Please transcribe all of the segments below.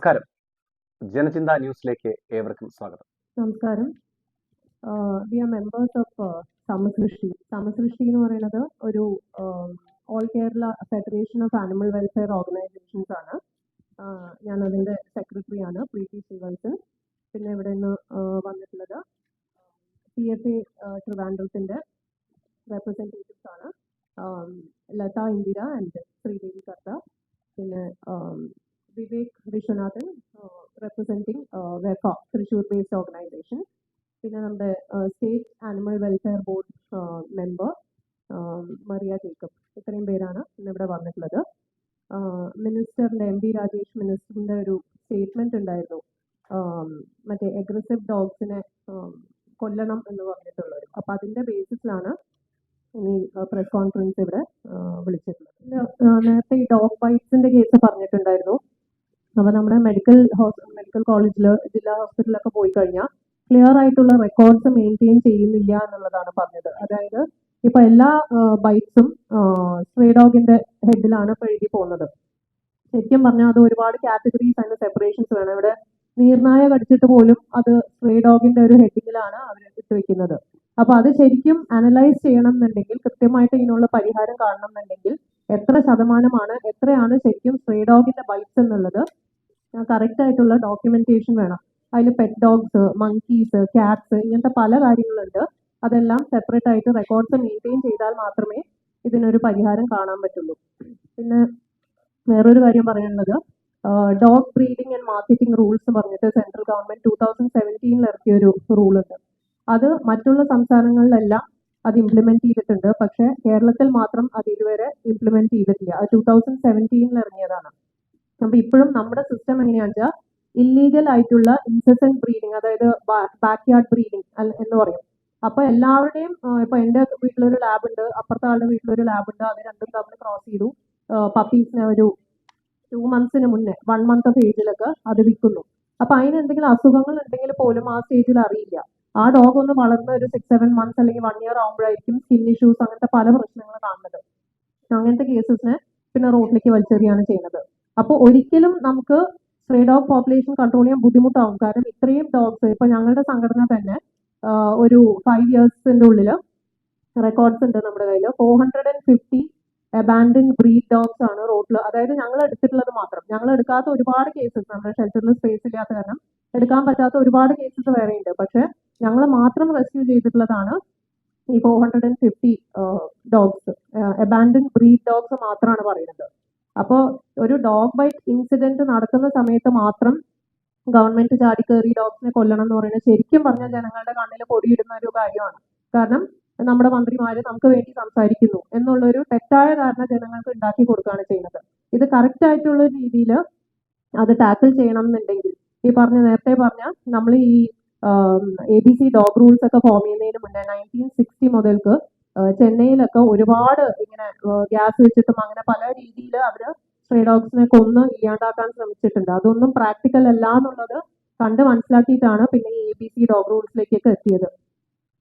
നമസ്കാരം. ജനചിന്ത ന്യൂസിലേക്ക് ഏവർക്കും സ്വാഗതം. നമസ്കാരം. We are members of Samasrishti. Samasrishti എന്ന് പറയുന്നത് ഒരു all Kerala federation of animal welfare organisations ആണ്. ഞാൻ അതിൻ്റെ സെക്രട്ടറിയാണ്, പ്രീതി ശ്രീവത്സൻ. പിന്നെ ഇവിടെ നിന്ന് വന്നിട്ടുള്ളത് CFA ട്രിവാൻഡ്രത്തിൻ്റെ റെപ്രസെൻറ്റേറ്റീവ്സ് ആണ്, ലത ഇന്ദിര ആൻഡ് ശ്രീദേവി കർത്ത. പിന്നെ Vivek Viswanathan representing WEFA, Thrissur based organization. പിന്നെ നമ്മുടെ state animal welfare board member Maria Jacob. ഇത്രയും പേരാണ് ഇന്ന് ഇവിടെ വന്നിട്ടുള്ളത്. മിനിസ്റ്ററിൻ്റെ MB രാജേഷ് മിനിസ്റ്ററിൻ്റെ ഒരു സ്റ്റേറ്റ്മെൻറ്റ് ഉണ്ടായിരുന്നു, മറ്റേ അഗ്രസീവ് ഡോഗ്സിനെ കൊല്ലണം എന്ന് പറഞ്ഞിട്ടുള്ളൊരു. അപ്പോൾ അതിൻ്റെ ബേസിസിലാണ് ഇനി പ്രസ് കോൺഫറൻസ് ഇവിടെ വിളിച്ചിട്ടുള്ളത്. നേരത്തെ ഈ ഡോഗ് ബൈറ്റ്സിൻ്റെ കേസ് പറഞ്ഞിട്ടുണ്ടായിരുന്നു. അപ്പോൾ നമ്മുടെ മെഡിക്കൽ കോളേജിൽ, ജില്ലാ ഹോസ്പിറ്റലിലൊക്കെ പോയി കഴിഞ്ഞാൽ ക്ലിയർ ആയിട്ടുള്ള റെക്കോർഡ്സ് മെയിൻറ്റെയിൻ ചെയ്യുന്നില്ല എന്നുള്ളതാണ് പറഞ്ഞത്. അതായത് ഇപ്പോൾ എല്ലാ ബൈറ്റ്സും സ്ട്രേ ഡോഗിൻ്റെ ഹെഡിലാണ് ഇപ്പോൾ എഴുതി പോകുന്നത്. ശരിക്കും പറഞ്ഞാൽ അത് ഒരുപാട് കാറ്റഗറീസ് അതിൻ്റെ സെപ്പറേഷൻസ് വേണം. ഇവിടെ നീർനായ കടിച്ചിട്ട് പോലും അത് സ്ട്രേ ഡോഗിൻ്റെ ഒരു ഹെഡിങ്ങിലാണ് അവർ ഇട്ട് വെക്കുന്നത്. അപ്പോൾ അത് ശരിക്കും അനലൈസ് ചെയ്യണം എന്നുണ്ടെങ്കിൽ, കൃത്യമായിട്ട് ഇതിനുള്ള പരിഹാരം കാണണം എന്നുണ്ടെങ്കിൽ എത്ര ശതമാനമാണ്, എത്രയാണ് ശരിക്കും സ്ട്രേ ഡോഗിൻ്റെ ബൈറ്റ്സ് എന്നുള്ളത് കറക്റ്റ് ആയിട്ടുള്ള ഡോക്യുമെന്റേഷൻ വേണം. അതിൽ പെറ്റ് ഡോഗ്സ്, മങ്കീസ്, ക്യാറ്റ്സ്, ഇങ്ങനത്തെ പല കാര്യങ്ങളുണ്ട്. അതെല്ലാം സെപ്പറേറ്റ് ആയിട്ട് റെക്കോർഡ്സ് മെയിൻറ്റെയിൻ ചെയ്താൽ മാത്രമേ ഇതിനൊരു പരിഹാരം കാണാൻ പറ്റുള്ളൂ. പിന്നെ വേറൊരു കാര്യം പറയാനുള്ളത്, dog breeding and marketing rules പറഞ്ഞിട്ട് സെൻട്രൽ ഗവൺമെന്റ് 2017 ഇറക്കിയൊരു റൂളുണ്ട്. അത് മറ്റുള്ള സംസ്ഥാനങ്ങളിലെല്ലാം അത് ഇംപ്ലിമെന്റ് ചെയ്തിട്ടുണ്ട്. പക്ഷേ കേരളത്തിൽ മാത്രം അത് ഇതുവരെ ഇംപ്ലിമെന്റ് ചെയ്തിട്ടില്ല. അത് 2017 ഇറങ്ങിയതാണ്. അപ്പോൾ ഇപ്പോഴും നമ്മുടെ സിസ്റ്റം എങ്ങനെയാണെന്ന് വെച്ചാൽ ഇല്ലീഗൽ ആയിട്ടുള്ള ഇൻസെസെന്റ് ബ്രീഡിങ്, അതായത് ബാക്ക് യാർഡ് ബ്രീഡിങ് എന്ന് പറയും. അപ്പോൾ എല്ലാവരുടെയും, ഇപ്പോൾ എൻ്റെ വീട്ടിലൊരു ലാബ് ഉണ്ട്, അപ്പുറത്തെ ആളുടെ വീട്ടിലൊരു ലാബ് ഉണ്ട്, അത് രണ്ടും തമ്മിൽ ക്രോസ് ചെയ്തു പപ്പീസിനെ ഒരു 2 months മുന്നേ 1 month ഓഫ് ഏജിലൊക്കെ അത് വിൽക്കുന്നു. അപ്പോൾ അതിന് എന്തെങ്കിലും അസുഖങ്ങൾ ഉണ്ടെങ്കിൽ പോലും ആ സ്റ്റേജിൽ അറിയില്ല. ആ ഡോഗ് ഒന്ന് വളർന്ന് ഒരു 6-7 months അല്ലെങ്കിൽ 1 year ആകുമ്പോഴായിരിക്കും സ്കിൻ ഇഷ്യൂസ്, അങ്ങനത്തെ പല പ്രശ്നങ്ങൾ കാണുന്നത്. അങ്ങനത്തെ കേസസിനെ പിന്നെ റോഡിലേക്ക് വലിച്ചെറിയാണ് ചെയ്യുന്നത്. അപ്പോൾ ഒരിക്കലും നമുക്ക് സ്ട്രേ ഡോഗ് പോപ്പുലേഷൻ കൺട്രോൾ ചെയ്യാൻ ബുദ്ധിമുട്ടാവും. കാരണം ഇത്രയും ഡോഗ്സ്, ഇപ്പോൾ ഞങ്ങളുടെ സംഘടന തന്നെ ഒരു 5 yearsന്റെ ഉള്ളിൽ റെക്കോർഡ്സ് ഉണ്ട് നമ്മുടെ കയ്യിൽ. 450 അബാൻഡൻ ബ്രീഡ് ഡോഗ്സ് ആണ് റോഡിൽ. അതായത് ഞങ്ങൾ എടുത്തിട്ടുള്ളത് മാത്രം, ഞങ്ങൾ എടുക്കാത്ത ഒരുപാട് കേസസ്, നമ്മുടെ ഷെൽട്ടറിൽ സ്പേസ് ഇല്ലാത്ത കാരണം എടുക്കാൻ പറ്റാത്ത ഒരുപാട് കേസസ് വേറെ ഉണ്ട്. പക്ഷെ ഞങ്ങൾ മാത്രം റെസ്ക്യൂ ചെയ്തിട്ടുള്ളതാണ് ഈ 450 ഡോഗ്സ്. അബാൻഡൻ ബ്രീഡ് ഡോഗ്സ് മാത്രമാണ് പറയുന്നത്. അപ്പോൾ ഒരു ഡോഗ് ബൈറ്റ് ഇൻസിഡന്റ് നടക്കുന്ന സമയത്ത് മാത്രം ഗവൺമെന്റ് ചാടിക്കേറി ഡോഗ്സിനെ കൊല്ലണം എന്ന് പറയുന്നത് ശരിക്കും പറഞ്ഞാൽ ജനങ്ങളുടെ കണ്ണിൽ പൊടിയിടുന്ന ഒരു കാര്യമാണ്. കാരണം നമ്മുടെ മന്ത്രിമാര് നമുക്ക് വേണ്ടി സംസാരിക്കുന്നു എന്നുള്ളൊരു തെറ്റായ ധാരണ ജനങ്ങൾക്ക് ഉണ്ടാക്കി കൊടുക്കുകയാണ് ചെയ്യുന്നത്. ഇത് കറക്റ്റ് ആയിട്ടുള്ള രീതിയിൽ അത് ടാക്കിൾ ചെയ്യണം എന്നുണ്ടെങ്കിൽ, ഈ നേരത്തെ പറഞ്ഞ നമ്മൾ ഈ ABC ഡോഗ് റൂൾസ് ഒക്കെ ഫോം ചെയ്യുന്നതിന് മുന്നേ 1960 മുതൽക്ക് ചെന്നൈയിലൊക്കെ ഒരുപാട് ഇങ്ങനെ ഗ്യാസ് വെച്ചിട്ടും അങ്ങനെ പല രീതിയിൽ അവർ സ്ട്രേ ഡോഗ്സിനെ കൊന്ന് ഇല്ലാണ്ടാക്കാൻ ശ്രമിച്ചിട്ടുണ്ട്. അതൊന്നും പ്രാക്ടിക്കൽ അല്ല എന്നുള്ളത് കണ്ട് മനസ്സിലാക്കിയിട്ടാണ് പിന്നെ ഈ ABC ഡോഗ് റൂൾസിലേക്കൊക്കെ എത്തിയത്.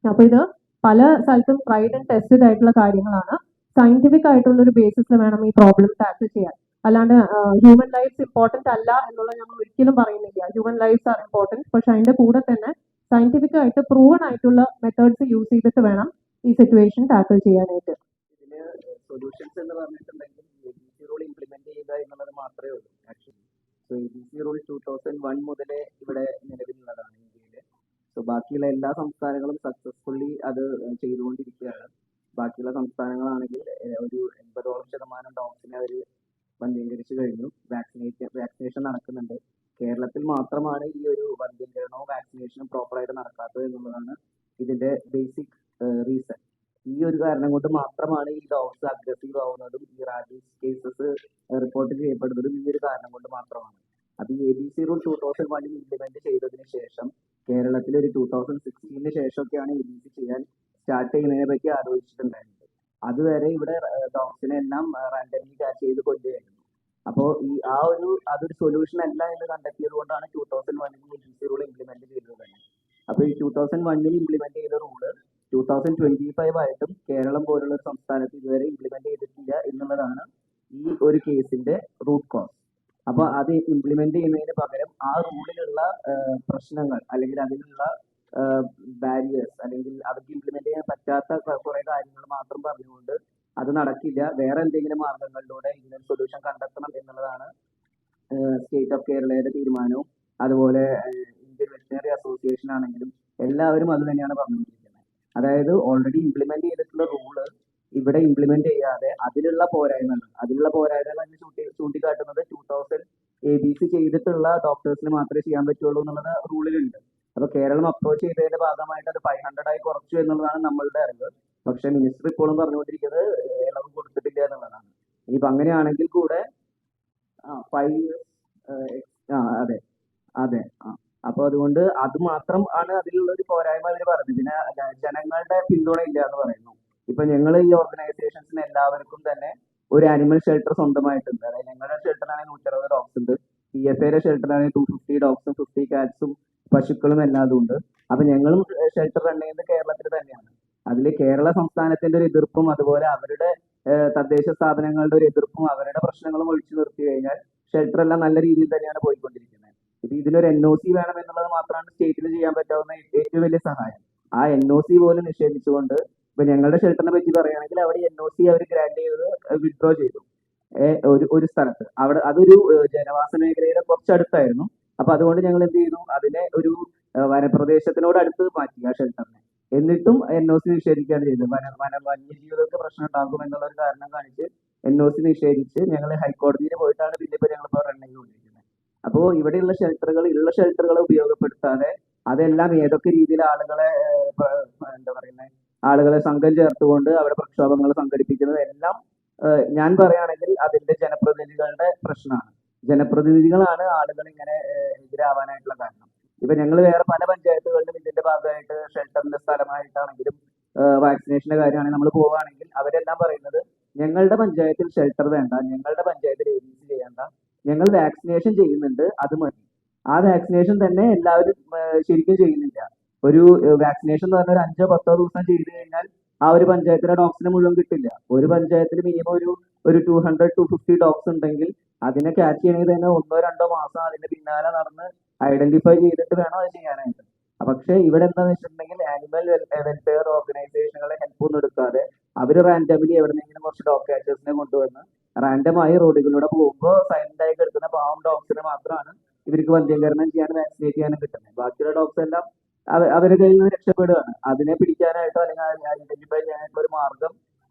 അപ്പോൾ ഇത് പല സ്ഥലത്തും ട്രൈഡ് ആൻഡ് ടെസ്റ്റഡ് ആയിട്ടുള്ള കാര്യങ്ങളാണ്. സയന്റിഫിക് ആയിട്ടുള്ള ഒരു ബേസിസിൽ വേണം ഈ പ്രോബ്ലം ടാക്കിൾ ചെയ്യാൻ. അല്ലാണ്ട് ഹ്യൂമൻ ലൈഫ്സ് ഇമ്പോർട്ടൻ്റ് അല്ല എന്നുള്ളത് നമ്മൾ ഒരിക്കലും പറയുന്നില്ല. Human lifes are important. പക്ഷെ അതിൻ്റെ കൂടെ തന്നെ സയന്റിഫിക് ആയിട്ട് പ്രൂവൺ ആയിട്ടുള്ള മെത്തേഡ്സ് യൂസ് ചെയ്തിട്ട് വേണം ഈ സിറ്റുവേഷൻ ടാക്കിൾ ചെയ്യാനായിട്ട്. ഇതിന് സൊല്യൂഷൻസ് എന്ന് പറഞ്ഞിട്ടുണ്ടെങ്കിൽ ABC റൂൾ ഇംപ്ലിമെന്റ് ചെയ്യുക എന്നുള്ളത് മാത്രമേ ഉള്ളൂ ആക്ച്വലി. സോ ABC റൂൾ 2001 മുതലേ ഇവിടെ നിലവിലുള്ളതാണ് ഇന്ത്യയിൽ. സോ ബാക്കിയുള്ള എല്ലാ സംസ്ഥാനങ്ങളും സക്സസ്ഫുള്ളി അത് ചെയ്തുകൊണ്ടിരിക്കുകയാണ്. ബാക്കിയുള്ള സംസ്ഥാനങ്ങളാണെങ്കിൽ ഒരു 80% ഡോഗ്സിനെ അവർ വന്ധ്യീകരിച്ചു കഴിഞ്ഞു. വാക്സിനേഷൻ നടക്കുന്നുണ്ട്. കേരളത്തിൽ മാത്രമാണ് ഈ ഒരു വന്ധ്യീകരണവും വാക്സിനേഷനും പ്രോപ്പറായിട്ട് നടക്കാത്തത് എന്നുള്ളതാണ് ഇതിന്റെ ബേസിക് റീസൺ. ഈ ഒരു കാരണം കൊണ്ട് മാത്രമാണ് ഈ ഡോഗ്സ് അഗ്രസീവ് ആവുന്നതും ഈ റാബീസ് കേസസ് റിപ്പോർട്ട് ചെയ്യപ്പെടുന്നതും ഈ ഒരു കാരണം കൊണ്ട് മാത്രമാണ്. അത് ഈ ABC റൂൾ 2001 ഇംപ്ലിമെന്റ് ചെയ്തതിന് ശേഷം കേരളത്തിൽ ഒരു 2016 ശേഷമൊക്കെയാണ് ABC ചെയ്യാൻ സ്റ്റാർട്ട് ചെയ്യുന്നതിനെ പറ്റി ആലോചിച്ചിട്ടുണ്ടായിരുന്നത്. അതുവരെ ഇവിടെ ഡോഗ്സിനെ എല്ലാം റാൻഡംലി ക്യാച്ച് ചെയ്ത് കൊല്ലുകയായിരുന്നു. അപ്പോൾ അതൊരു സൊല്യൂഷൻ അല്ല എന്ന് കണ്ടെത്തിയത് കൊണ്ടാണ് 2001 ABC റൂൾ ഇംപ്ലിമെന്റ് ചെയ്തത് തന്നെ. അപ്പോൾ ഈ 2001 ഇംപ്ലിമെന്റ് ചെയ്ത റൂള് 2025 ആയിട്ടും കേരളം പോലുള്ള ഒരു സംസ്ഥാനത്ത് ഇതുവരെ ഇംപ്ലിമെന്റ് ചെയ്തിട്ടില്ല എന്നുള്ളതാണ് ഈ ഒരു കേസിന്റെ റൂട്ട് കോസ്. അപ്പൊ അത് ഇംപ്ലിമെന്റ് ചെയ്യുന്നതിന് പകരം ആ റൂളിലുള്ള പ്രശ്നങ്ങൾ അല്ലെങ്കിൽ അതിലുള്ള ബാരിയേഴ്സ് അല്ലെങ്കിൽ അവർക്ക് ഇംപ്ലിമെന്റ് ചെയ്യാൻ പറ്റാത്ത കുറെ കാര്യങ്ങൾ മാത്രം പറഞ്ഞുകൊണ്ട് അത് നടക്കില്ല, വേറെ എന്തെങ്കിലും മാർഗങ്ങളിലൂടെ ഇതിനൊരു സൊല്യൂഷൻ കണ്ടെത്തണം എന്നുള്ളതാണ് സ്റ്റേറ്റ് ഓഫ് കേരളയുടെ തീരുമാനവും. അതുപോലെ ഇന്ത്യൻ വെറ്റിനറി അസോസിയേഷൻ ആണെങ്കിലും എല്ലാവരും അത് തന്നെയാണ് പറഞ്ഞുകൊണ്ടിരിക്കുന്നത്. അതായത് ഓൾറെഡി ഇംപ്ലിമെന്റ് ചെയ്തിട്ടുള്ള റൂള് ഇവിടെ ഇംപ്ലിമെന്റ് ചെയ്യാതെ അതിലുള്ള പോരായ്മകൾ തന്നെ ചൂണ്ടിക്കാട്ടുന്നത് 2000 ABC ചെയ്തിട്ടുള്ള ഡോക്ടേഴ്സിന് മാത്രമേ ചെയ്യാൻ പറ്റുള്ളൂ എന്നുള്ളത് റൂളിലുണ്ട്. അപ്പൊ കേരളം അപ്രോച്ച് ചെയ്തതിന്റെ ഭാഗമായിട്ട് അത് 500 ആയി കുറച്ചു എന്നുള്ളതാണ് നമ്മളുടെ അറിവ്. പക്ഷെ മിനിസ്റ്റർ ഇപ്പോഴും പറഞ്ഞുകൊണ്ടിരിക്കുന്നത് ഇളവ് കൊടുത്തിട്ടില്ല എന്നുള്ളതാണ്. ഇനിയിപ്പോ അങ്ങനെയാണെങ്കിൽ കൂടെ 5 years അതെ അതെ അപ്പൊ അതുകൊണ്ട് അത് മാത്രം ആണ് അതിലുള്ള ഒരു പോരായ്മ അവർ പറഞ്ഞത്. പിന്നെ ജനങ്ങളുടെ പിന്തുണ ഇല്ല എന്ന് പറയുന്നു. ഇപ്പൊ ഞങ്ങൾ ഈ ഓർഗനൈസേഷൻസിന് എല്ലാവർക്കും തന്നെ ഒരു ആനിമൽ ഷെൽട്ടർ സ്വന്തമായിട്ടുണ്ട്. അതായത് ഞങ്ങളുടെ ഷെൽട്ടറിനാണെങ്കിൽ 160 ഡോഗ്സ് ഉണ്ട്, PFAയുടെ ഷെൽട്ടറിനാണെങ്കിൽ 250 ഡോഗ്സും 50 കാറ്റ്സും പശുക്കളും എല്ലാതും ഉണ്ട്. അപ്പൊ ഞങ്ങളും ഷെൽട്ടർ റൺ ചെയ്യുന്നത് കേരളത്തിൽ തന്നെയാണ്. അതിൽ കേരള സംസ്ഥാനത്തിന്റെ ഒരു എതിർപ്പും അതുപോലെ അവരുടെ തദ്ദേശ സ്ഥാപനങ്ങളുടെ ഒരു എതിർപ്പും അവരുടെ പ്രശ്നങ്ങളും ഒഴിച്ചു നിർത്തി കഴിഞ്ഞാൽ ഷെൽട്ടർ എല്ലാം നല്ല രീതിയിൽ തന്നെയാണ് പോയിക്കൊണ്ടിരിക്കുന്നത്. ഇപ്പൊ ഇതിനൊരു NOC വേണം എന്നുള്ളത് മാത്രമാണ് സ്റ്റേറ്റിൽ ചെയ്യാൻ പറ്റാവുന്ന ഏറ്റവും വലിയ സഹായം. ആ NOC പോലും നിഷേധിച്ചുകൊണ്ട് ഇപ്പൊ ഞങ്ങളുടെ ഷെൽട്ടറിനെ പറ്റി പറയുകയാണെങ്കിൽ അവിടെ NOC അവർ ഗ്രാന്റ് ചെയ്തത് വിഡ്രോ ചെയ്തു ഒരു സ്ഥലത്ത്. അവിടെ അതൊരു ജനവാസ മേഖലയുടെ കുറച്ചടുത്തായിരുന്നു. അപ്പൊ അതുകൊണ്ട് ഞങ്ങൾ എന്ത് ചെയ്തു, അതിനെ ഒരു വനപ്രദേശത്തിനോട് അടുത്ത് മാറ്റി ആ ഷെൽട്ടറിനെ. എന്നിട്ടും NOC നിഷേധിക്കുകയാണ് ചെയ്തത്. വന്യജീവികൾക്ക് പ്രശ്നം ഉണ്ടാകും എന്നുള്ള ഒരു കാരണം കാണിച്ച് NOC നിഷേധിച്ച് ഞങ്ങൾ ഹൈക്കോടതിയിൽ പോയിട്ടാണ് പിന്നെ ഇപ്പൊ ഞങ്ങൾ റൺ ചെയ്തുകൊണ്ടിരിക്കുന്നത്. അപ്പോ ഇവിടെയുള്ള ഷെൽട്ടറുകളെ ഉപയോഗപ്പെടുത്താതെ അതെല്ലാം ഏതൊക്കെ രീതിയിൽ എന്താ പറയുന്നത് ആളുകളെ സംഘം ചേർത്തുകൊണ്ട് അവിടെ പ്രക്ഷോഭങ്ങൾ സംഘടിപ്പിക്കുന്നത് എല്ലാം ഞാൻ പറയുകയാണെങ്കിൽ അതിന്റെ ജനപ്രതിനിധികളുടെ പ്രശ്നമാണ്. ജനപ്രതിനിധികളാണ് ആളുകൾ ഇങ്ങനെ എതിരാവാനായിട്ടുള്ള കാരണം. ഇപ്പൊ ഞങ്ങൾ വേറെ പല പഞ്ചായത്തുകളിലും ഇതിന്റെ ഭാഗമായിട്ട് ഷെൽട്ടറിന്റെ സ്ഥലമായിട്ടാണെങ്കിലും വാക്സിനേഷന്റെ കാര്യമാണെങ്കിൽ നമ്മൾ പോവുകയാണെങ്കിൽ അവരെല്ലാം പറയുന്നത് ഞങ്ങളുടെ പഞ്ചായത്തിൽ ഷെൽട്ടർ വേണ്ട, ഞങ്ങളുടെ പഞ്ചായത്തിൽ ABC ചെയ്യേണ്ട, ഞങ്ങൾ വാക്സിനേഷൻ ചെയ്യുന്നുണ്ട്, അത് മതി. ആ വാക്സിനേഷൻ തന്നെ എല്ലാവരും ശരിക്കും ചെയ്യുന്നില്ല. ഒരു വാക്സിനേഷൻ എന്ന് പറഞ്ഞാൽ 5-10 ദിവസം ചെയ്തു കഴിഞ്ഞാൽ ആ ഒരു പഞ്ചായത്തിലെ ഡോഗ്സിനെ മുഴുവൻ കിട്ടില്ല. ഒരു പഞ്ചായത്തിൽ മിനിമം ഒരു 200-250 ഡോഗ്സ് ഉണ്ടെങ്കിൽ അതിനെ ക്യാച്ച് ചെയ്യണമെങ്കിൽ തന്നെ 1-2 മാസം അതിന്റെ പിന്നാലെ നടന്ന് ഐഡന്റിഫൈ ചെയ്തിട്ട് വേണം അത് ചെയ്യാനായിട്ട്. പക്ഷെ ഇവിടെ എന്താന്ന് വെച്ചിട്ടുണ്ടെങ്കിൽ ആനിമൽ വെൽഫെയർ ഓർഗനൈസേഷനുകളെ ഹെൽപ്പ് ഒന്നും എടുക്കാതെ അവർ റാൻഡമിലി എവിടെന്നെങ്കിലും കുറച്ച് ഡോഗ് ക്യാച്ചേഴ്സിനെ കൊണ്ടുവന്ന് റാൻഡമായി റോഡുകളിലൂടെ പോകുമ്പോൾ സൈലന്റ് ആയി കിടക്കുന്ന പാവം ഡോഗ്സിനെ മാത്രമാണ് ഇവർക്ക് വന്ധ്യീകരണം ചെയ്യാനും വാക്സിനേറ്റ് ചെയ്യാനും കിട്ടുന്നത്. ബാക്കിയുള്ള ഡോഗ്സ് എല്ലാം അവരുടെ കയ്യിൽ നിന്ന് രക്ഷപ്പെടുകയാണ്. അതിനെ പിടിക്കാനായിട്ടോ അല്ലെങ്കിൽ ഐഡന്റിഫൈ ചെയ്യാനായിട്ടുള്ള ഒരു മാർഗം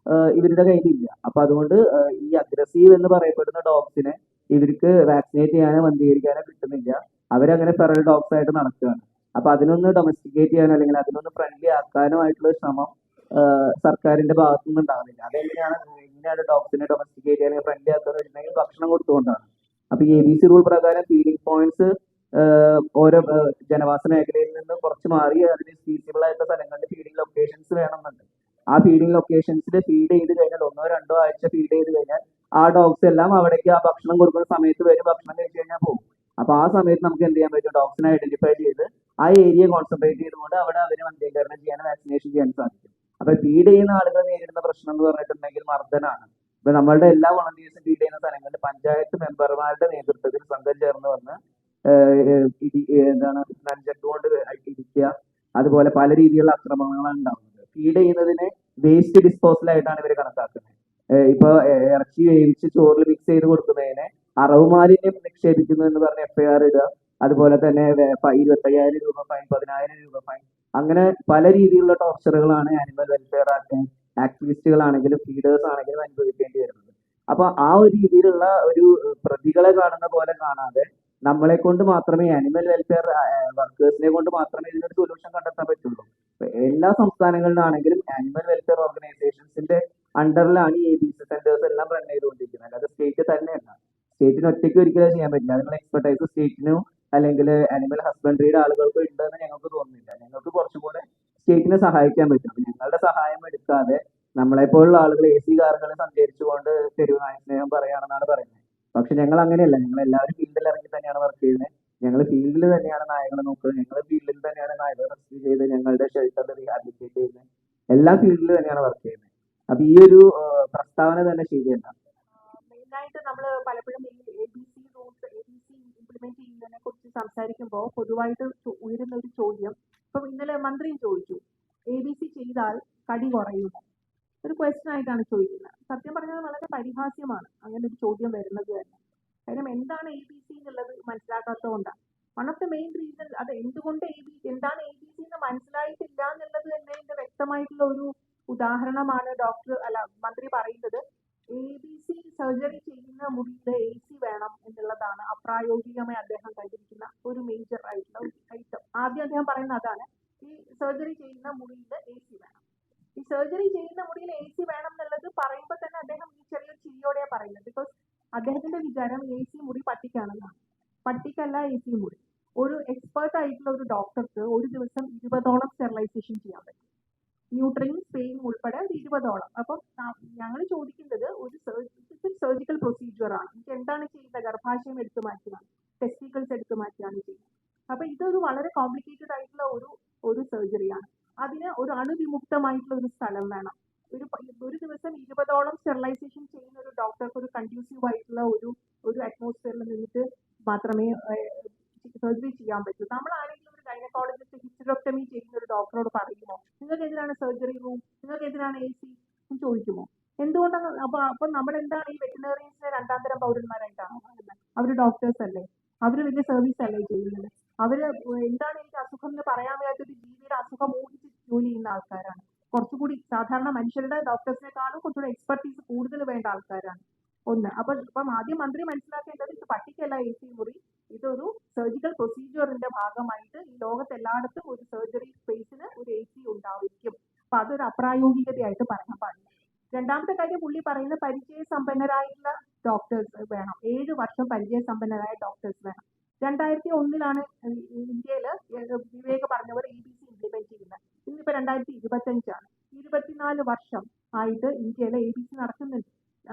ഇവരുടെ കയ്യിലില്ല. അപ്പൊ അതുകൊണ്ട് ഈ അഗ്രസീവ് എന്ന് പറയപ്പെടുന്ന ഡോഗ്സിനെ ഇവർക്ക് വാക്സിനേറ്റ് ചെയ്യാനോ വന്ധീകരിക്കാനോ കിട്ടുന്നില്ല. അവരങ്ങനെ ഫെറൽ ഡോഗ്സ് ആയിട്ട് നടക്കുകയാണ്. അപ്പൊ അതിനൊന്ന് ഡൊമസ്റ്റിക്കേറ്റ് ചെയ്യാനോ അല്ലെങ്കിൽ അതിനൊന്ന് ഫ്രണ്ട്ലി ആക്കാനോ ആയിട്ടുള്ള ശ്രമം സർക്കാരിന്റെ ഭാഗത്തുനിന്ന് ഉണ്ടാകുന്നില്ല. എങ്ങനെയാണ് ഡോഗ്സിനെ ഡൊമസ്റ്റിക്കേറ്റ് ചെയ്യാൻ ഫ്രണ്ട്ലി ആക്കുക വെച്ചിട്ടുണ്ടെങ്കിൽ ഭക്ഷണം കൊടുത്തുകൊണ്ടാണ്. അപ്പൊ ഈ ABC റൂൾ പ്രകാരം ഫീഡിംഗ് പോയിന്റ്സ് ഓരോ ജനവാസ മേഖലയിൽ നിന്ന് കുറച്ച് മാറി അതിന് ഫീസിബിൾ ആയിട്ടുള്ള സ്ഥലങ്ങളിൽ ഫീഡിംഗ് ലൊക്കേഷൻസ് വേണമെന്നുണ്ട്. ആ ഫീഡിംഗ് ലൊക്കേഷൻസിൽ ഫീഡ് ചെയ്ത് കഴിഞ്ഞാൽ 1-2 ആഴ്ച ഫീഡ് ചെയ്ത് കഴിഞ്ഞാൽ ആ ഡോഗ്സ് എല്ലാം അവിടേക്ക് ആ ഭക്ഷണം കൊടുക്കുന്ന സമയത്ത് വരും, ഭക്ഷണം കഴിച്ചു കഴിഞ്ഞാൽ പോകും. അപ്പൊ ആ സമയത്ത് നമുക്ക് എന്ത് ചെയ്യാൻ പറ്റും, ഡോഗ്സിനെ ഐഡന്റിഫൈ ചെയ്ത് ആ ഏരിയ കോൺസെൻട്രേറ്റ് ചെയ്തുകൊണ്ട് അവിടെ അവരെ വന്ധ്യീകരണം ചെയ്യാനും വാക്സിനേഷൻ ചെയ്യാൻ സാധിക്കും. അപ്പൊ ഫീഡ് ചെയ്യുന്ന ആളുകൾ നേരിടുന്ന പ്രശ്നം എന്ന് പറഞ്ഞിട്ടുണ്ടെങ്കിൽ മർദ്ദനാണ്. ഇപ്പൊ നമ്മളുടെ എല്ലാ വളണ്ടിയേഴ്സും ഫീഡ് ചെയ്യുന്ന സ്ഥലങ്ങളിൽ പഞ്ചായത്ത് മെമ്പർമാരുടെ നേതൃത്വത്തിൽ സംഘം ചേർന്ന് വന്ന് നഞ്ചക്ക് കൊണ്ട് ഇടിക്കുക, അതുപോലെ പല രീതിയിലുള്ള ആക്രമണങ്ങളാണ് ഉണ്ടാകുന്നത്. ഫീഡ് ചെയ്യുന്നതിന് വേസ്റ്റ് ഡിസ്പോസൽ ആയിട്ടാണ് ഇവർ കണക്കാക്കുന്നത്. ഇപ്പൊ ഇറച്ചി വേവിച്ച് ചോറിൽ മിക്സ് ചെയ്ത് കൊടുക്കുന്നതിനെ അറവ് മാലിന്യം നിക്ഷേപിക്കുന്നു എന്ന് പറഞ്ഞ് FIR ഇടുക, അതുപോലെ തന്നെ 25,000 രൂപ ഫൈൻ, 10,000 രൂപ ഫൈൻ, അങ്ങനെ പല രീതിയിലുള്ള ടോർച്ചറുകളാണ് ആനിമൽ വെൽഫെയർ ആക്ടിവിസ്റ്റുകളാണെങ്കിലും ഫീഡേഴ്സ് ആണെങ്കിലും അനുഭവിക്കേണ്ടി വരുന്നത്. അപ്പൊ ആ ഒരു രീതിയിലുള്ള ഒരു പ്രതികളെ കാണുന്ന പോലെ കാണാതെ നമ്മളെ കൊണ്ട് മാത്രമേ ആനിമൽ വെൽഫെയർ വർക്കേഴ്സിനെ കൊണ്ട് മാത്രമേ ഇതിനൊരു സൊല്യൂഷൻ കണ്ടെത്താൻ പറ്റുള്ളൂ. എല്ലാ സംസ്ഥാനങ്ങളിലാണെങ്കിലും ആനിമൽ വെൽഫെയർ ഓർഗനൈസേഷൻസിന്റെ അണ്ടറിലാണ് ഈ ABC സെന്റേഴ്സ് എല്ലാം റൺ ചെയ്തുകൊണ്ടിരിക്കുന്നത്. അല്ലാതെ സ്റ്റേറ്റ് തന്നെയല്ല. സ്റ്റേറ്റിന് ഒറ്റയ്ക്ക് ഒരിക്കലും ചെയ്യാൻ പറ്റില്ല. അതിനുള്ള എക്സ്പെർട്ടൈസ് സ്റ്റേറ്റിനോ അല്ലെങ്കിൽ ആനിമൽ ഹസ്ബൻഡറിയുടെ ആളുകൾക്ക് ഉണ്ടെന്ന് ഞങ്ങൾക്ക് തോന്നുന്നില്ല. ഞങ്ങൾക്ക് കുറച്ചും കൂടെ സ്റ്റേറ്റിനെ സഹായിക്കാൻ പറ്റും. ഞങ്ങളുടെ സഹായം എടുക്കാതെ നമ്മളെപ്പോലുള്ള ആളുകൾ AC കാറുകളിൽ സഞ്ചരിച്ചുകൊണ്ട് തെരുവ് നായ സ്നേഹം പറയുകയാണെന്നാണ് പറയുന്നത്. പക്ഷെ ഞങ്ങൾ അങ്ങനെയല്ല. ഞങ്ങൾ എല്ലാവരും ഫീൽഡിൽ ഇറങ്ങി തന്നെയാണ് വർക്ക് ചെയ്യുന്നത്. ഞങ്ങൾ ഫീൽഡിൽ തന്നെയാണ് നായകളെ നോക്കുന്നത്. ഞങ്ങൾ ഫീൽഡിൽ തന്നെയാണ് നായകളെ റെസ്ക്യൂ ചെയ്ത് ഞങ്ങളുടെ ഷെൽട്ടറിൽ റീഹാബിലിറ്റേറ്റ് ചെയ്യുന്നത്. എല്ലാ ഫീൽഡിൽ തന്നെയാണ് വർക്ക് ചെയ്യുന്നത്. അപ്പൊ ഈ ഒരു പ്രസ്താവന തന്നെ ശരിയല്ല. മെയിനായിട്ട് നമ്മൾ പലപ്പോഴും ഈ ABC റൂൾസ് ഇംപ്ലിമെന്റ് ചെയ്യുന്നതിനെ കുറിച്ച് സംസാരിക്കുമ്പോൾ പൊതുവായിട്ട് ഉയരുന്ന ഒരു ചോദ്യം, ഇപ്പം ഇന്നലെ മന്ത്രിയും ചോദിച്ചു, ABC ചെയ്താൽ കടി കുറയുമോ? ഒരു ക്വസ്റ്റ്യൻ ആയിട്ടാണ് ചോദിക്കുന്നത്. സത്യം പറഞ്ഞാൽ വളരെ പരിഹാസ്യമാണ് അങ്ങനെ ഒരു ചോദ്യം വരുന്നത് തന്നെ. കാര്യം എന്താണ് ABC എന്നുള്ളത് മനസ്സിലാക്കാത്തതുകൊണ്ടാണ്. One of the main reason അത് എന്തുകൊണ്ട് എന്താണ് ABC എന്ന് മനസ്സിലായിട്ടില്ല എന്നുള്ളത് തന്നെ ഇതിന്റെ വ്യക്തമായിട്ടുള്ള ഒരു ഉദാഹരണമാണ് മന്ത്രി പറയുന്നത്. ABC സർജറി ചെയ്യുന്ന മുറിയിൽ AC വേണം എന്നുള്ളതാണ് അപ്രായോഗികമായി അദ്ദേഹം കണ്ടിരിക്കുന്ന ഒരു മേജർ ആയിട്ടുള്ള ഒരു ഐറ്റം. ആദ്യം അദ്ദേഹം പറയുന്ന അതാണ്, ഈ സർജറി ചെയ്യുന്ന മുറിയിൽ AC വേണം. ഈ സർജറി ചെയ്യുന്ന മുറിയിൽ AC വേണം എന്നുള്ളത് പറയുമ്പോൾ തന്നെ അദ്ദേഹം ഈ ചെറിയൊരു ചിരിയോടെയാണ് പറയുന്നത്. ബിക്കോസ് അദ്ദേഹത്തിന്റെ വിചാരം AC മുറി പട്ടിക്കാണെന്നാണ്. പട്ടിക്കല്ല AC മുറി. ഒരു എക്സ്പേർട്ട് ആയിട്ടുള്ള ഒരു ഡോക്ടർക്ക് ഒരു ദിവസം 20ഓളം സ്റ്റെറിലൈസേഷൻ ചെയ്യാൻ പറ്റും. ന്യൂട്രിയും സ്പേയും ഉൾപ്പെടെ 20ഓളം. അപ്പം ഞങ്ങൾ ചോദിക്കുന്നത്, ഒരു സർജിക്കൽ പ്രൊസീജിയർ ആണ്. എനിക്ക് എന്താണ് ചെയ്യുന്നത്? ഗർഭാശയം എടുത്തു മാറ്റുകയാണ്, ടെസ്റ്റിക്കിൾസ് എടുത്തു മാറ്റുകയാണ് ചെയ്യുന്നത്. അപ്പൊ ഇതൊരു വളരെ കോംപ്ലിക്കേറ്റഡ് ആയിട്ടുള്ള ഒരു സർജറിയാണ്. അതിന് ഒരു അണുവിമുക്തമായിട്ടുള്ള ഒരു സ്ഥലം വേണം. ഒരു ദിവസം 20ഓളം സ്റ്റെറിലൈസേഷൻ ചെയ്യുന്ന ഒരു ഡോക്ടർക്ക് ഒരു കൺഡ്യൂസീവ് ആയിട്ടുള്ള ഒരു അറ്റ്മോസ്ഫിയറിൽ നിന്നിട്ട് മാത്രമേ സർജറി ചെയ്യാൻ പറ്റൂ. നമ്മൾ ആരെങ്കിലും ഒരു ഗൈനക്കോളജിസ്റ്റ് ഹിസ്റ്ററോക്ടമി ചെയ്യുന്ന ഒരു ഡോക്ടറോട് പറയുമോ, നിങ്ങൾക്ക് എതിരാണ് സർജറി റൂം, നിങ്ങൾക്ക് എതിരാണ് AC എന്ന് ചോദിക്കുമോ? എന്തുകൊണ്ടാണ്? അപ്പൊ നമ്മൾ എന്താണ് ഈ വെറ്റിനറിയൻസിനെ രണ്ടാം തരം പൗരന്മാരായിട്ടാണോ പറയുന്നത്? അവർ ഡോക്ടേഴ്സ് അല്ലേ? അവർ വലിയ സർവീസ് അല്ലേ ചെയ്യുന്നത്? അവര് എന്താണ് എനിക്ക് അസുഖം എന്ന് പറയാൻ വയ്യാത്തൊരു ജീവിയുടെ അസുഖം ഊഹിച്ച് ജോലി ചെയ്യുന്ന ആൾക്കാരാണ്. കുറച്ചുകൂടി സാധാരണ മനുഷ്യരുടെ ഡോക്ടേഴ്സിനെക്കാളും കുറച്ചുകൂടി എക്സ്പെർട്ടീസ് കൂടുതൽ വേണ്ട ആൾക്കാരാണ്. ഒന്ന്. അപ്പം ആദ്യം മന്ത്രി മനസ്സിലാക്കേണ്ടത്, ഇത് പട്ടിക്കല്ല AC മുറി, ഇതൊരു സർജിക്കൽ പ്രൊസീജിയറിന്റെ ഭാഗമായിട്ട് ഈ ലോകത്ത് എല്ലായിടത്തും ഒരു സർജറി സ്പേസിന് ഒരു AC ഉണ്ടായിരിക്കും. അപ്പൊ അതൊരു അപ്രായോഗികതയായിട്ട് പറയാൻ പാടില്ല. രണ്ടാമത്തെ കാര്യം, പുള്ളി പറയുന്ന പരിചയസമ്പന്നരായിട്ടുള്ള ഡോക്ടേഴ്സ് വേണം. 7 വർഷം പരിചയസമ്പന്നരായ ഡോക്ടേഴ്സ് വേണം. 2001 ഇന്ത്യയിൽ വിവേക് പറഞ്ഞവർ ABC ഇംപ്ലിമെന്റ് ചെയ്യുന്നത്. ഇന്നിപ്പോ 2025 24 വർഷം ആയിട്ട് ഇന്ത്യയിൽ ABC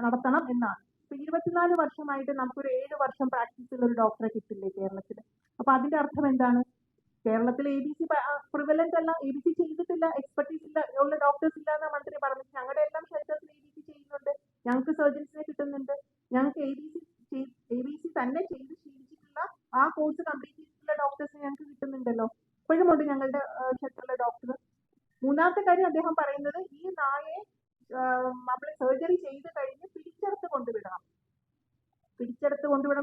നടത്തണം എന്നാണ്. ഇപ്പൊ 24 വർഷമായിട്ട് നമുക്കൊരു 7 വർഷം പ്രാക്ടീസ് ഉള്ള ഒരു ഡോക്ടറെ കിട്ടില്ലേ കേരളത്തിൽ? അപ്പൊ അതിന്റെ അർത്ഥം എന്താണ്? കേരളത്തിൽ ABC പ്രിവലന്റ് അല്ല, ABC ചെയ്തിട്ടില്ല, എക്സ്പെർട്ടീസ് ഇല്ല, ഉള്ള ഡോക്ടേഴ്സ് ഇല്ല എന്നാണ് മന്ത്രി പറഞ്ഞത്. ഞങ്ങളുടെ എല്ലാം ക്ഷേത്രത്തിൽ ABC ചെയ്യുന്നുണ്ട്, ഞങ്ങൾക്ക് സർജൻസിനെ കിട്ടുന്നുണ്ട്, ഞങ്ങൾക്ക് ABC തന്നെ ചെയ്ത് ശീലിച്ചിട്ടുള്ള ആ കോഴ്സ് കംപ്ലീറ്റ് ചെയ്തിട്ടുള്ള ഡോക്ടേഴ്സിനെ ഞങ്ങൾക്ക് കിട്ടുന്നുണ്ടല്ലോ. ഇപ്പോഴും ഉണ്ട് ഞങ്ങളുടെ ക്ഷേത്രത്തിലെ ഡോക്ടർ. മൂന്നാമത്തെ കാര്യം അദ്ദേഹം പറയുന്നത്, ഈ നായയെ നമ്മൾ സർജറി ചെയ്ത് കഴിഞ്ഞ് പിടിച്ചെടുത്ത് കൊണ്ടുവിടണം